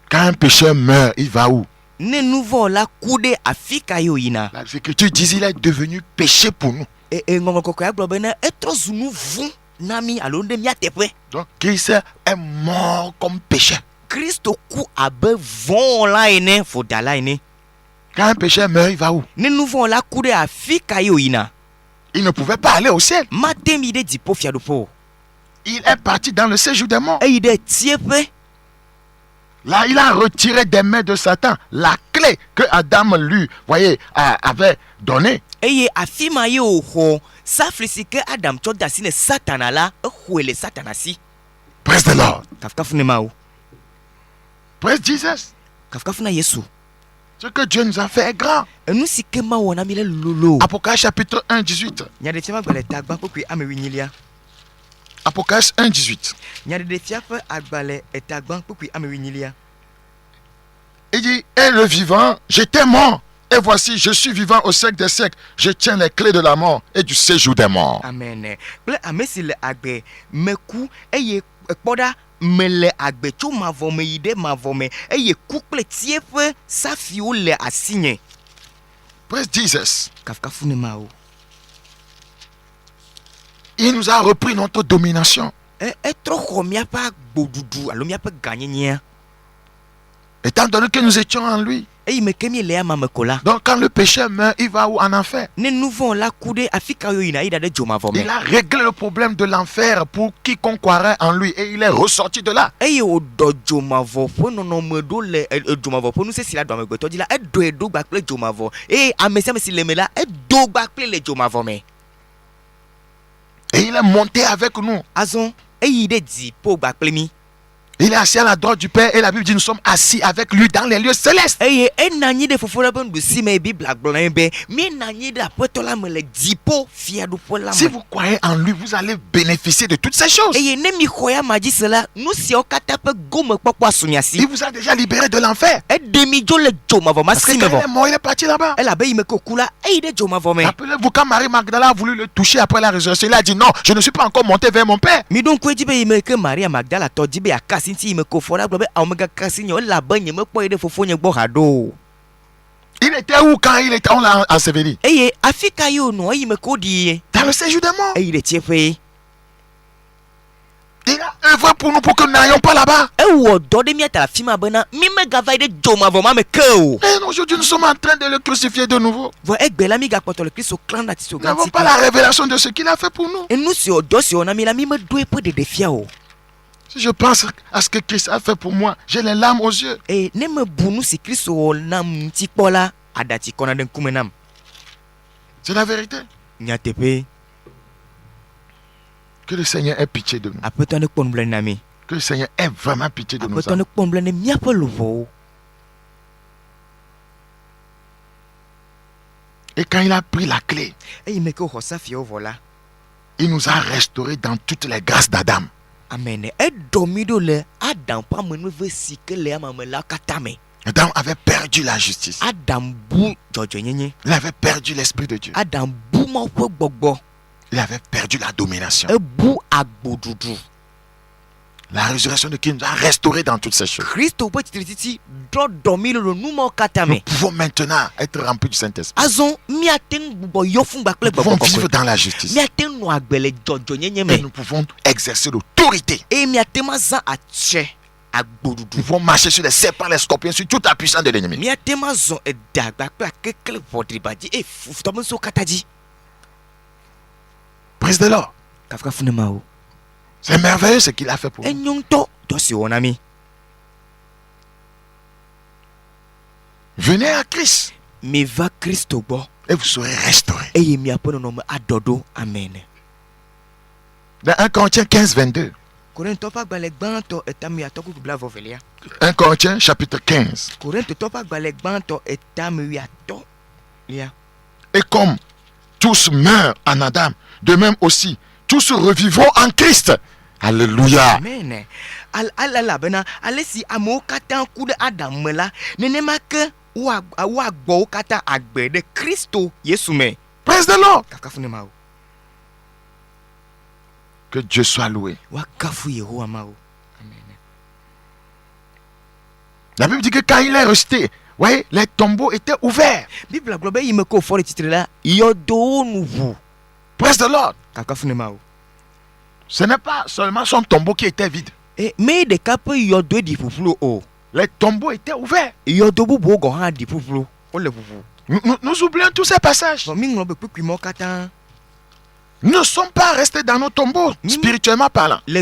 Quand un pécheur meurt, il va où? Ne nouveau la coude afika yo ina. L'Écriture dit il est devenu péché pour nous. E ngongo kokoya blobe na etros nous vont nami alonde miatepe. Donc Christ est mort comme pécheur. Christo ku abe von la ene fodala ene. Quand un pécheur meurt, il va où? Ne nouveau la coude afika yo ina. Il ne pouvait pas aller au ciel. Matemi de dipo fiadopo. Il est parti dans le séjour des morts. E ide tiepe. Là, il a retiré des mains de Satan la clé que Adam lui, voyez, avait donnée. Eye afima yo ho safrisi ke Adam cho dasine satana la huele satanasi. Praise the Lord. Kafkafune mao. Praise Jesus. Kafkafuna Yesu. Ce que Dieu nous a fait est grand. E nous si ke ma wona mi le lolo. Apocalypse chapitre 1, 18. Nyade tiama gbele tagba ko ame winyilia. Apocalypse 1, 18. Nyade de fiape agbale etagba ko ame winyilia. Il dit, et le vivant, j'étais mort. Et voici, je suis vivant au siècle des siècles. Je tiens les clés de la mort et du séjour des morts. Amen. Ple amesi le agbe meku eye ekpoda mele agbe cho mavome ide mavome eye couple tiefe safio le asigne. Praise Jesus. Kafkafune mao. Il nous a repris notre domination. E trop mia pa gbodudu alo mia pa gagner. Étant donné que nous étions en lui. E me kemi le ama mekola. Donc quand le pécheur meurt, il va où? En enfer. Ne nouveau la coude afika yo ina ida de jomavome. Il a réglé le problème de l'enfer pour quiconque croirait en lui et il est ressorti de là. Eye o do jomavo po no medo le jomavo po nu se sila do amegbeto di la e do gba ple jomavo. E amesi amesi le mela e do gba ple le jomavome. Et il est monté avec nous. Azon eye de di po gba ple mi. Il est assis à la droite du Père et la Bible dit nous sommes assis avec lui dans les lieux célestes. Eye enanyi de fofora ben du si me Bible agblon be mi enanyi de apotola me le dipo fiadu pola. Si vous croyez en lui, vous allez bénéficier de toutes ces choses. Eye ne mi khoya maji cela nous si okata pe gome popo asunyasi. Il vous a déjà libéré de l'enfer. E demi jo le jomavo Parce que masime quand bo. il est mort, il est parti là-bas. Elle a be me kokula eye de jomavo me. Rappelez-vous quand Marie Magdala a voulu le toucher après la résurrection, il a dit non, je ne suis pas encore monté vers mon Père. Mi donc kweji be me que Maria Magdala to di be akasinti me ko fora blobe omega kasinyo la banye me po ide fofo nye gbo hado. Il était où quand il était, on l'a enseveli? Eye afika yo no eye me ko di. Dans le séjour des morts. Eye de tiefe. Il a œuvré pour nous pour que nous n'allions pas là-bas. E wo do de mi atala fima bana mi me gava ide jomavo ma me ke o. Et aujourd'hui nous sommes en train de le crucifier de nouveau. Vo egbela mi ga poto le Christ o clan na ti so Nous n'avons pas la révélation de ce qu'il a fait pour nous. E nous si o do si o na mi la mi me do e po de defia o. Si je pense à ce que Christ a fait pour moi, j'ai les larmes aux yeux. E ne me bunu si Christ o nam ti pola adati kona den kumenam. C'est la vérité. Nyatepe. Que le Seigneur ait pitié de nous. Apeto ne pon blen nami. Que le Seigneur ait vraiment pitié de nous. Apeto ne pon blen mi apelo vo. Et quand il a pris la clé, E me ko hosa fio vola. il nous a restaurés dans toutes les grâces d'Adam. Amen. E domido le Adam pa menu ve sike le ama me la katame. Adam avait perdu la justice. Adam bu jojo nyenye. Il avait perdu l'Esprit de Dieu. Adam bu ma po gbogbo. Il avait perdu la domination. E bu agbodudu. La résurrection de Christ nous a restaurés dans toutes ces choses. Christo po tititi do domido le nu mo katame. Nous pouvons maintenant être remplis du Saint-Esprit. Azon mi aten bubo yofun gba ple Nous pouvons gbogbo. vivre dans la justice. Mi aten no agbele jojo nyenye Et me. nous pouvons exercer l'autorité. E mi aten ma zan ache agbodudu. Nous pouvons marcher sur les serpents, les scorpions, sur toute la puissance de l'ennemi. Mi aten ma zon e dagba pe akekele vodri baji e fufutomo so kataji. Praise the Lord. Kafka fune ma o. C'est merveilleux ce qu'il a fait pour nous. Enyonto do si onami. Venez à Christ Mi va Christo bo. et vous serez restaurés. Eye mi apono no me adodo. Amen. Dans 1 Corinthiens 15, 22. 1 Corinthiens chapitre 15. Et comme tous meurent en Adam, de même aussi, tous revivront en Christ. Alléluia. Amen. Praise the Lord. Que Dieu soit loué. La Bible dit que quand il est resté, voyez, les tombeaux étaient ouverts. Praise the Lord. Ce n'est pas seulement son tombeau qui était vide. Les tombeaux étaient ouverts. Nous oublions tous ces passages. Nous ne sommes pas restés dans nos tombeaux, spirituellement parlant. Il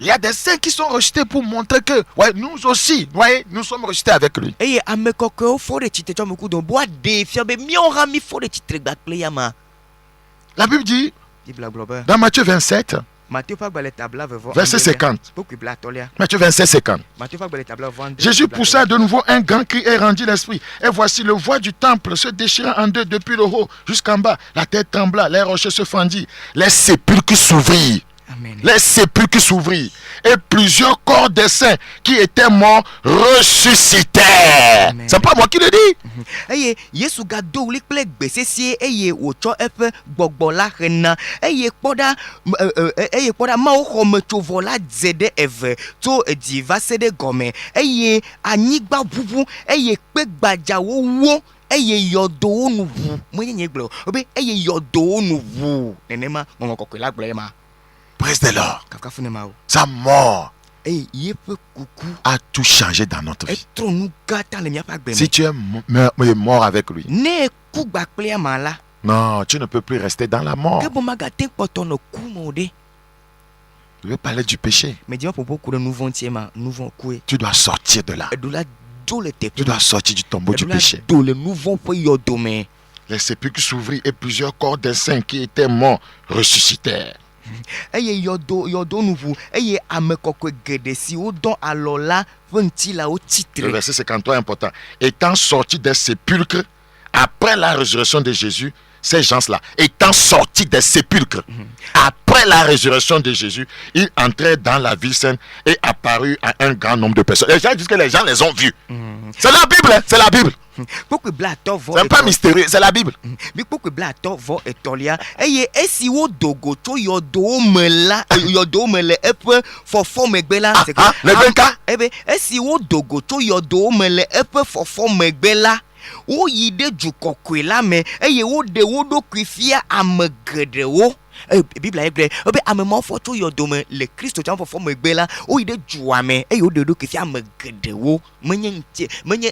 y a des saints qui sont rejetés pour montrer que ouais, nous aussi, ouais, nous sommes rejetés avec lui. La Bible dit, dans Matthieu 27, verset 50. Matthieu 27, 50. Jésus poussa de nouveau un grand cri et rendit l'esprit. Et voici le voile du temple se déchirant en deux depuis le haut jusqu'en bas. La terre trembla, les rochers se fendirent, les sépulcres s'ouvrirent. Amen. Les sépulcres s'ouvrirent et plusieurs corps des saints qui étaient morts ressuscitèrent. C'est pas moi qui le dis. Praise the Lord. Sa mort a tout changé dans notre vie. Si tu es mort avec lui, non, tu ne peux plus rester dans la mort. Je veux parler du péché. Tu dois sortir de là. Tu dois sortir du tombeau du péché. Les sépulcres s'ouvrirent et plusieurs corps des saints qui étaient morts ressuscitèrent. Le verset 53 est important. Étant sortis des sépulcres après la résurrection de Jésus, ces gens-là, étant sortis des sépulcres après la résurrection de Jésus, ils entraient dans la ville sainte et apparurent à un grand nombre de personnes. Les gens disent que les gens les ont vus. C'est la Bible, hein? C'est la Bible. C'est pas mystérieux, c'est la Bible. Bible est clair. À un moment photo yodome le Christ tu as pour forme bela o ide juame e yodo ki fi amgedewo menye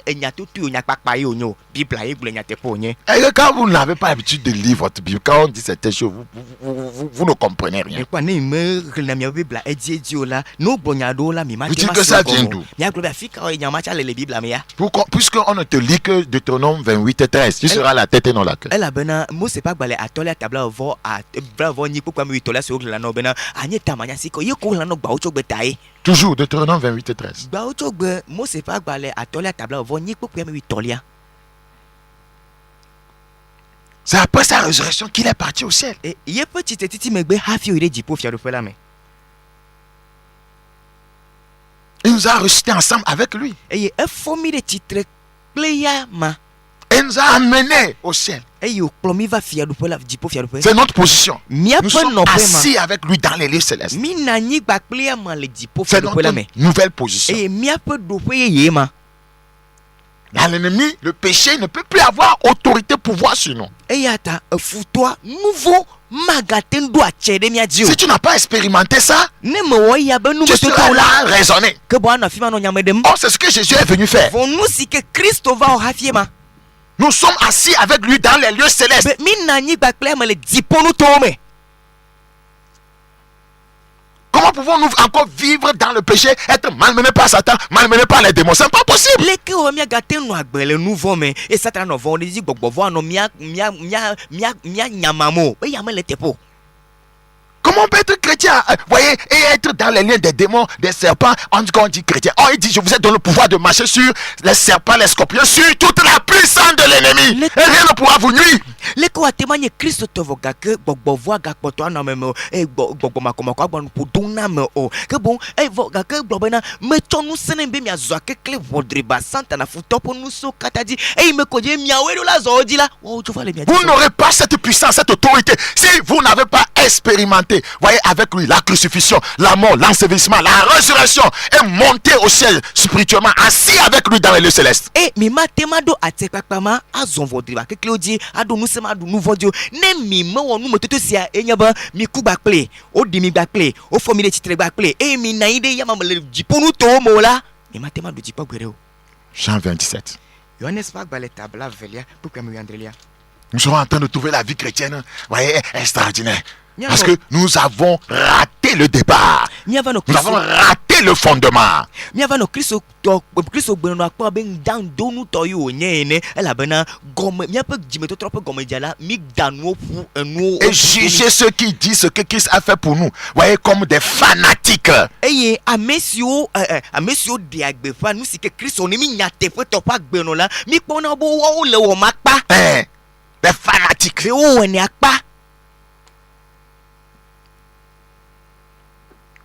enyato tu onyak pa yo nyo Bible est clair nyate ponye. Et quand vous n'avez pas l'habitude de lire votre Bible, quand on dit certaines choses, vous ne comprenez rien. Et quoi ne me na mi Bible e di la no bonyado la mi ma. Vous dites que ça vient d'où? Ya globa fika o nyama cha le Bible me ya. Pourquoi? Puisque on ne te lit que Deutéronome 28 et 13, tu seras la tête et non la queue. Elle a bena mo c'est pas balé atolia tabla vo a bravo ni pourquoi mi tola so la no bena anye tamanya siko yeko la no gba ocho betai. Toujours Deutéronome 28 et 13. Gba ocho gbe mo c'est pas balé atolia tabla vo ni pourquoi mi tolia. C'est après sa résurrection qu'il est parti au ciel. Et il est petit titi megbe hafi o ide jipo fiado fela me. Il nous a ressuscités ensemble avec lui. Et il est formé de titre player ma. Il nous a amenés au ciel. C'est notre position. Nous sommes assis avec lui dans les lieux célestes. C'est notre nouvelle position. L'ennemi, le péché ne peut plus avoir autorité, pouvoir sur nous. Si tu n'as pas expérimenté ça, tu seras là à raisonner. Oh, c'est ce que Jésus est venu faire. Nous sommes assis avec lui dans les lieux célestes. Comment pouvons-nous encore vivre dans le péché, être malmenés par Satan, malmenés par les démons? C'est pas possible. Comment on peut être chrétien, voyez, et être dans les liens des démons, des serpents? En tout cas, on dit chrétien. Oh, il dit, je vous ai donné le pouvoir de marcher sur les serpents, les scorpions, sur toute la puissance de l'ennemi. Et rien ne pourra vous nuire. Vous n'aurez pas cette puissance, cette autorité, si vous n'avez pas expérimenté, voyez, avec lui, la crucifixion, la mort, l'ensevelissement, la résurrection, et monter au ciel spirituellement, assis avec lui dans les lieux célestes. Jean 27. Nous sommes en train de trouver la vie chrétienne, voyez, extraordinaire. Parce que nous avons raté le départ. Nous avons raté le fondement. Et juger ceux qui disent ce que Christ a fait pour nous, voyez, comme des fanatiques. Des fanatiques.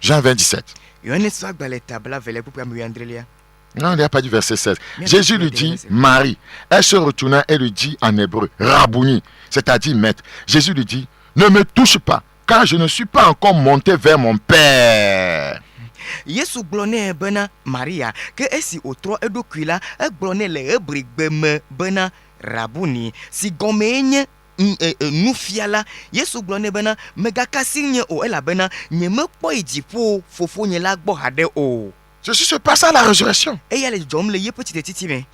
Jean 27. Non, il n'y a pas du verset 16. Jésus lui dit, Marie. Elle se retourna et lui dit en hébreu, Rabouni, c'est-à-dire maître. Jésus lui dit, ne me touche pas, car je ne suis pas encore monté vers mon Père. Yesu glone bena Maria ke esi otro edokuila glone le ebrigbeme bena Rabuni si gomenye nufiala Yesu glone bena megakasinye o ela bena nyeme po ijipo fofo nyela gbo hade o. Jésus se passe à la résurrection. Et il y a les hommes les petits titi mais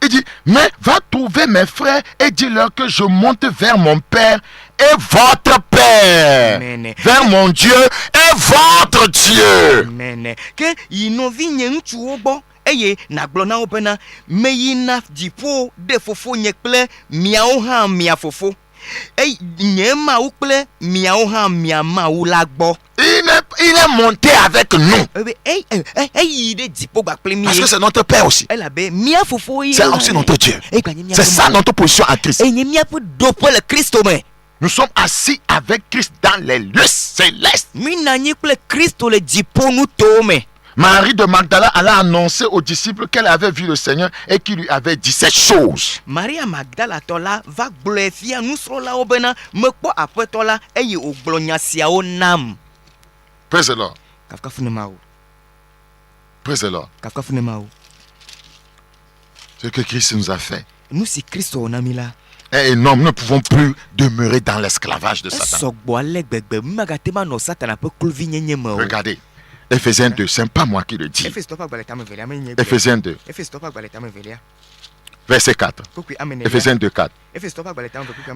il dit, mais va trouver mes frères et dis-leur que je monte vers mon Père et votre Père. Amen. Vers mon Dieu et votre Dieu. Amen. Que inovi nyenchu obo eye na glona obena meyina dipo de fofo nyekple miao ha mia fofo. Ey nyema ukple miao ha mia ma ulagbo. Il est monté avec nous. Parce que c'est notre Père aussi. C'est aussi notre Dieu. C'est ça notre position en Christ. Nous sommes assis avec Christ dans les lieux célestes. Marie de Magdala alla annoncer aux disciples qu'elle avait vu le Seigneur et qu'il lui avait dit ces choses. Maria Magdala tola va glorifier nous sur la obena me po apetola eye oglonya siao nam. Praise the Lord. Praise the Lord. Ce que Christ nous a fait est énorme. Nous ne pouvons plus demeurer dans l'esclavage de Satan. Regardez, Ephésiens 2, ce n'est pas moi qui le dis. Ephésiens 2, verset 4. Ephésiens 2, 4.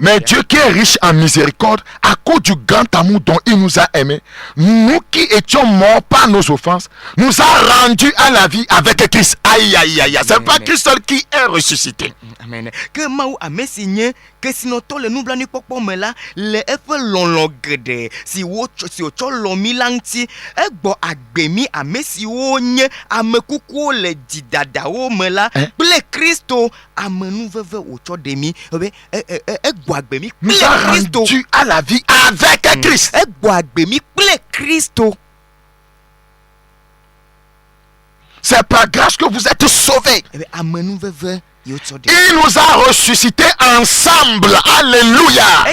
Mais Dieu qui est riche en miséricorde, à cause du grand amour dont il nous a aimés, nous qui étions morts par nos offenses, nous a rendus à la vie avec Christ. Aïe, aïe, aïe, c'est pas Christ seul qui est ressuscité. Amen. Que maou a messigné que si notre le nouble ni popo mela le efe lonlogede si wocho si ocho lomilanti egbo agbemi a messi wonye amekuku le didada wo mela ple Christo amenu veve ocho demi egbo agbemi nous a rendu à la vie avec Christ. Egbo agbemi ple Christo. C'est par grâce que vous êtes sauvés. Amenu veve. Il nous a ressuscités ensemble. Alléluia.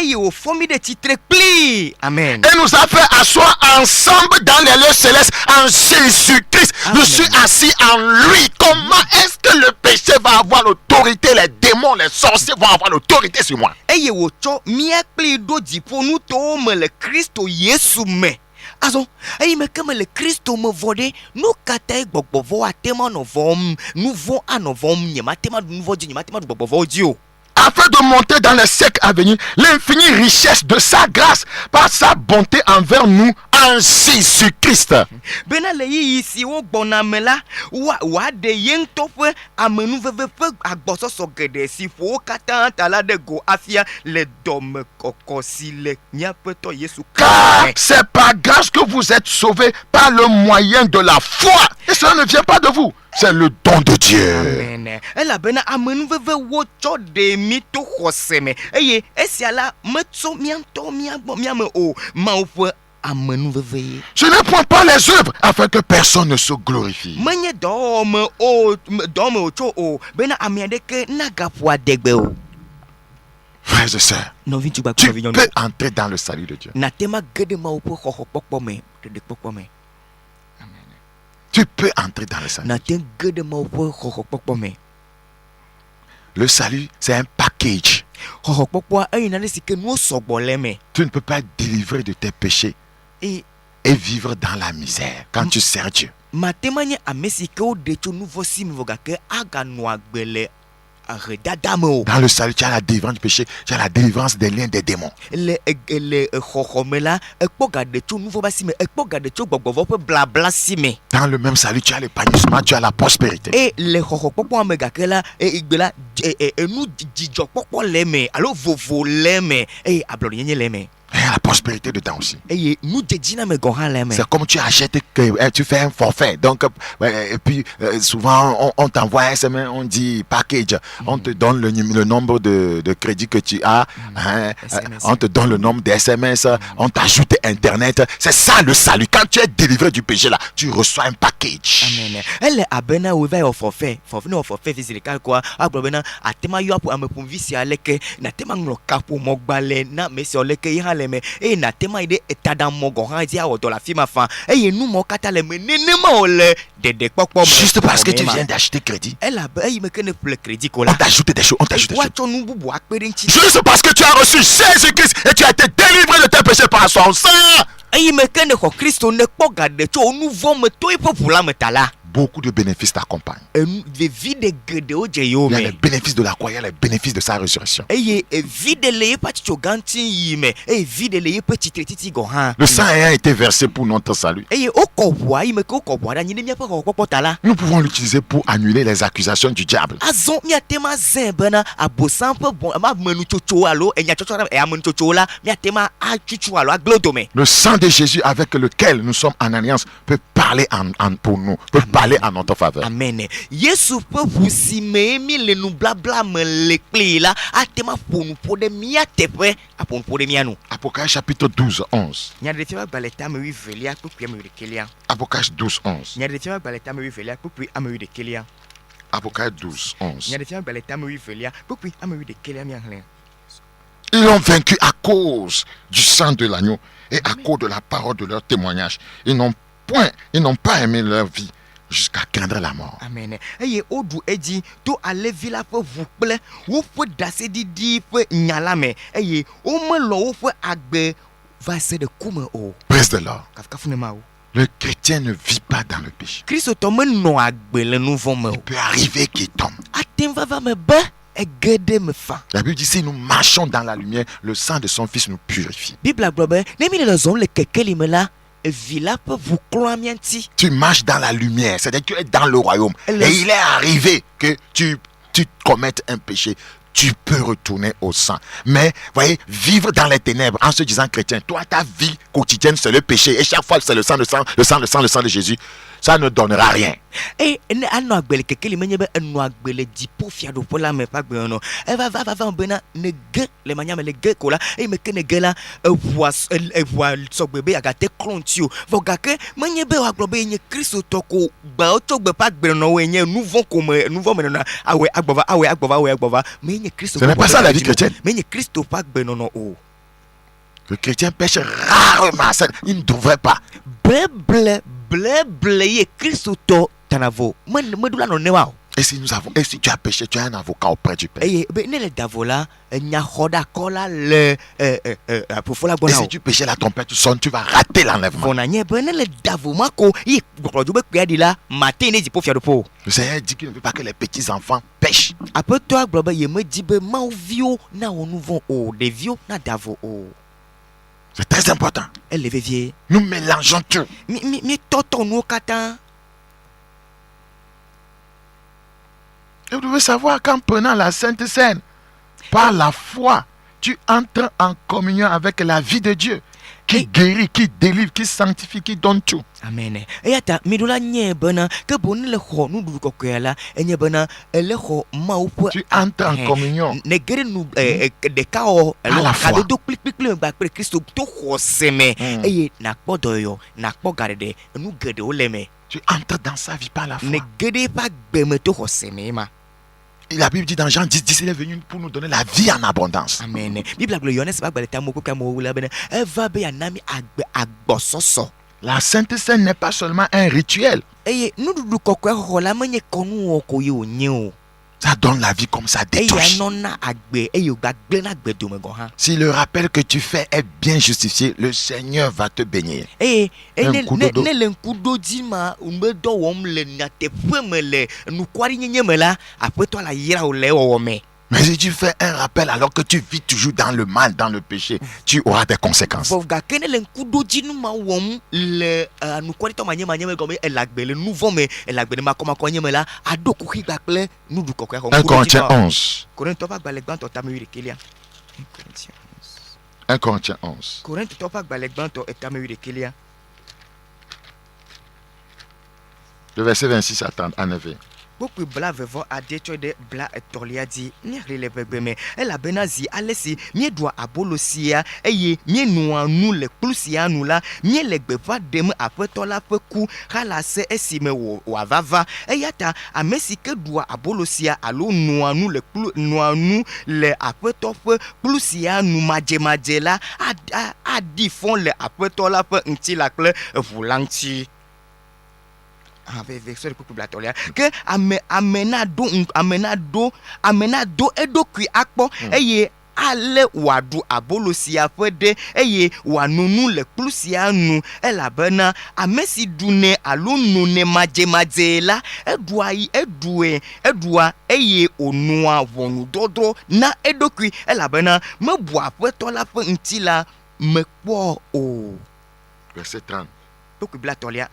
Amen. Et nous a fait asseoir ensemble dans les lieux célestes en Jésus-Christ. Je suis assis en lui. Comment est-ce que le péché va avoir l'autorité? Les démons, les sorciers vont avoir l'autorité sur moi. Also, me comme le Christ me vode, nous kata gbogbo atema no vom, nous vont à no vom, ni matema du nouveau Dieu, ni matema du gbogbo Dieu. afin de monter dans les siècles à venir l'infinie richesse de sa grâce par sa bonté envers nous en Jésus-Christ. Bena le ici au bonamela wa de yen tope amenu veve agboso sogede si fo kata tala de go afia le dom kokosi le nyapeto Yesu. Car c'est par grâce que vous êtes sauvés par le moyen de la foi. Et cela ne vient pas de vous. C'est le don de Dieu. Amen. Elle bena amenu veve wo cho de mito khoseme. Eye esiala metso mianto miagbo miame o maufo. Je ne prends pas les œuvres afin que personne ne se glorifie. Frères et sœurs, tu peux entrer dans le salut de Dieu. Tu peux entrer dans le salut. Le salut, c'est un package. Tu ne peux pas être délivré de tes péchés et vivre dans la misère quand tu sers Dieu. Dans le salut, tu as la délivrance du péché, tu as la délivrance des liens des démons. Dans le même salut, tu as l'épanouissement, tu as la prospérité. Et la prospérité dedans aussi. C'est comme tu achètes, tu fais un forfait. Donc, et puis souvent on t'envoie un SMS, on dit package, on te donne le nombre de crédits que tu as, on te donne le nombre de SMS, on t'ajoute Internet. C'est ça le salut. Quand tu es délivré du péché là, tu reçois un package. Amen. Elle a bena ouvert au forfait. Forfait physique quoi. Abrobena atema yo pour me convisi aleke na tema ngloka pour mogbale na mesi oleke ihale me e na tema ide etada mogo han dia o la fima fa e nu mo kata le menene ma ole de pokpo. Juste parce que tu viens d'acheter crédit. Elle a ben il me connaît pour le crédit quoi. On t'ajoute des choses, on t'ajoute des choses. Juste Juste parce que tu as reçu Jésus-Christ et tu as été délivré de tes péchés par son sang. Et il me connaît ko Christ ne pas garder to nouveau me to pour me tala. Beaucoup de bénéfices t'accompagnent. Il y a les bénéfices de la croix, il y a les bénéfices de sa résurrection. Le sang ayant été versé pour notre salut, nous pouvons l'utiliser pour annuler les accusations du diable. Le sang de Jésus avec lequel nous sommes en alliance peut parler pour nous, peut parler en notre faveur. Amen. Yesu peut vous si me nous blabla me le clé là atema pour nous pour de mia tepe pour de mia nous. Apocalypse chapitre 12 11. Nya de tia baleta me velia pour puis me de kelia. Apocalypse 12 11. Nya de tia baleta me velia pour puis me de kelia. Apocalypse 12 11. Nya de tia baleta me velia pour puis me de kelia mia hlen. Ils ont vaincu à cause du sang de l'agneau et à cause de la parole de leur témoignage. Ils n'ont pas aimé leur vie jusqu'à craindre la mort. Amen. Eye odu eji to alevi la fe vous plaît wo fe dase didi fe nyalame eye o me lo wo fe agbe va se de kume o. Praise the Lord. Kafune ma o. Le chrétien ne vit pas dans le péché. Christ to me no agbe le nouveau me. Il peut arriver qu'il tombe. Atem va me ba e gede me fa. La Bible dit si nous marchons dans la lumière, le sang de son fils nous purifie. Bible globe ne mi le zon le kekeli me la. Tu marches dans la lumière, c'est-à-dire que tu es dans le royaume. Et il est arrivé que tu commettes un péché. Tu peux retourner au sang. Mais, voyez, vivre dans les ténèbres en se disant chrétien, toi, ta vie quotidienne, c'est le péché. Et chaque fois, c'est le sang de Jésus. Ça ne donnera rien. Et ano agbele kekeli menyebe ano agbele dipo fiado pola me pa gbe no e va bena ne ge le manya me le ge kola e me kene gela e voa so bebe agate klontio vogake menyebe wa globe nye Kristo toko gba o to gbe pa gbe no we nye nouveau me no awe agbova me nye Kristo. Ce n'est pas ça la vie chrétienne. Me nye Kristo pa gbe no o. Le chrétien pêche rarement, il ne devrait pas. Blé Christo to tanavo. Me dula no newa. Et si tu as péché, tu as un avocat auprès du Père. Et si tu péchais là, ton Père, tu sonnes, tu vas rater l'enlèvement. Le Seigneur dit qu'il ne veut pas que les petits enfants pêchent. C'est très important. Nous mélangeons tout. Et vous devez savoir qu'en prenant la Sainte Seine, par la foi, tu entres en communion avec la vie de Dieu, qui guérit, qui délivre, qui sanctifie, qui donne tout. Amen. Tu entres en communion par la foi. Tu entres dans sa vie par la foi. Et la Bible dit dans Jean 10, il est venu pour nous donner la vie en abondance. Amen. La Sainte Seine n'est pas seulement un rituel. Ça donne la vie comme ça détruit. Si le rappel que tu fais est bien justifié, le Seigneur va te bénir. Un coup de dos. Mais si tu fais un rappel alors que tu vis toujours dans le mal, dans le péché, tu auras des conséquences. Un Corinthiens 11. 1 Corinthiens 11. Le verset 26 à 9. Beaucoup bla vevo adetro de bla etoliadi ni rele bebeme ela benazi alesi mi doa abolosia eye mi nua nu le plusia nu la mi le gbeva dem apetola peku hala se esime wo wavava eyata amesi ke doa abolosia alo nua nu le nua nu le apeto pe plusia nu maje la adi fon le apetola pe nti la kle vulanti avec verset de couple blatolia que amenado edokui akpo eye ale wadu abolosia fede eye wanunu le plusia nu elabena amesi dune alunu ne maje la edua eye onua wonu dodro na edokui elabena mebu afeto la fe ntila mekpo o. Verset 30. Beaucoup blatolia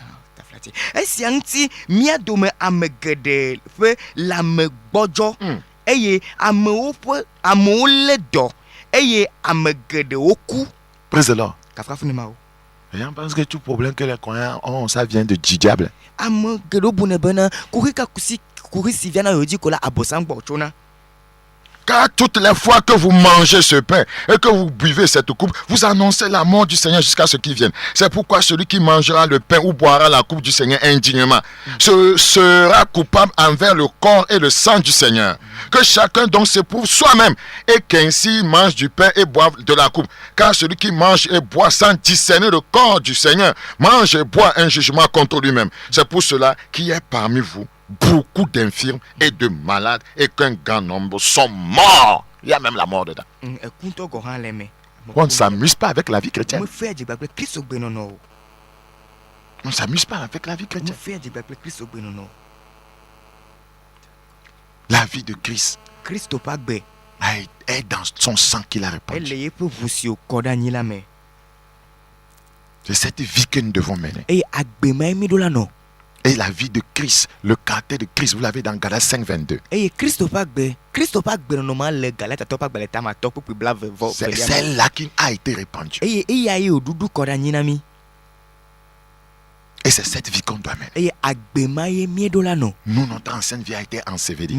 esi anti mia dome amegede fe la megbojo eye amewo le do eye amegede oku. Praise the Lord. Kafrafu ni mao. Et on pense que tout problème que les croyants ont, ça vient de diable. Amegede bune bena kurika kurisi viana yodi kola abosangbo chona. Car toutes les fois que vous mangez ce pain et que vous buvez cette coupe, vous annoncez la mort du Seigneur jusqu'à ce qu'il vienne. C'est pourquoi celui qui mangera le pain ou boira la coupe du Seigneur indignement sera coupable envers le corps et le sang du Seigneur. Que chacun donc s'éprouve soi-même et qu'ainsi mange du pain et boive de la coupe. Car celui qui mange et boit sans discerner le corps du Seigneur mange et boit un jugement contre lui-même. C'est pour cela qu'il y a parmi vous beaucoup d'infirmes et de malades et qu'un grand nombre sont morts. Il y a même la mort dedans. On ne s'amuse pas avec la vie chrétienne. On ne s'amuse pas avec la vie chrétienne. La vie de Christ est dans son sang qu'il a répandu. C'est cette vie que nous devons mener. Et la vie de Christ, le caractère de Christ, vous l'avez dans Galates 5, 22. C'est celle-là qui a été répandue. Et c'est cette vie qu'on doit mener. Nous, notre ancienne vie a été ensevelie.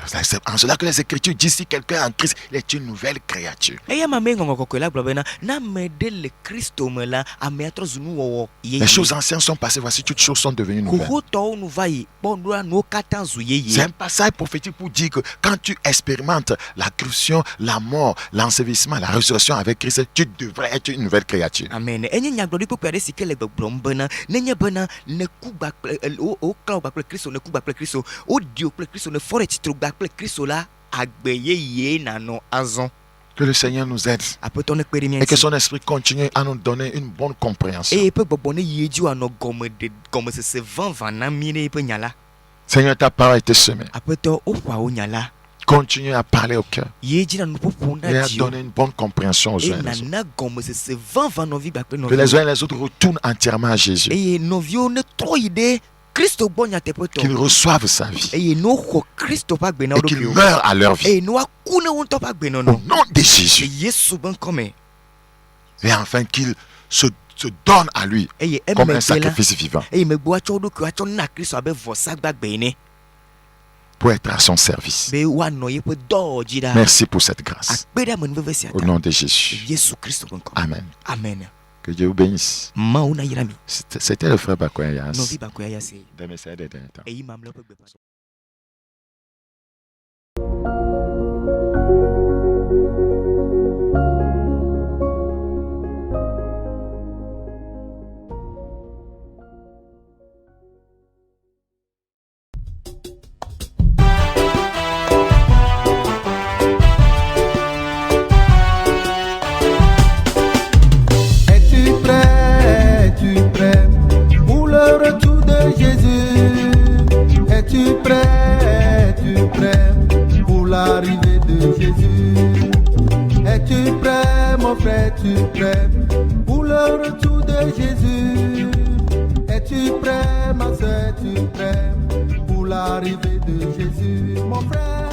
C'est en cela que les Écritures disent si quelqu'un est en Christ, il est une nouvelle créature. Les choses anciennes sont passées, voici toutes choses sont devenues nouvelles. C'est un passage prophétique pour dire que quand tu expérimentes la crucifixion, la mort, l'ensevelissement, la résurrection avec Christ, tu devrais être une nouvelle créature. Amen. Que le Seigneur nous aide et que son esprit continue à nous donner une bonne compréhension. Seigneur, ta parole a été semée. Continue à parler au cœur et à donner une bonne compréhension aux uns et aux autres. Que les uns et les autres retournent entièrement à Jésus. Qu'ils reçoivent sa vie et qu'ils meurent à leur vie. Au nom de Jésus. Et enfin qu'ils se donnent à lui comme un sacrifice vivant pour être à son service. Merci pour cette grâce. Au nom de Jésus. Amen. Que Dieu vous bénisse. C'était le frère Bakoya Yas. Es-tu prêt pour l'arrivée de Jésus? Es-tu prêt, mon frère, es-tu prêt pour le retour de Jésus? Es-tu prêt, ma soeur, es-tu prêt pour l'arrivée de Jésus? Mon frère,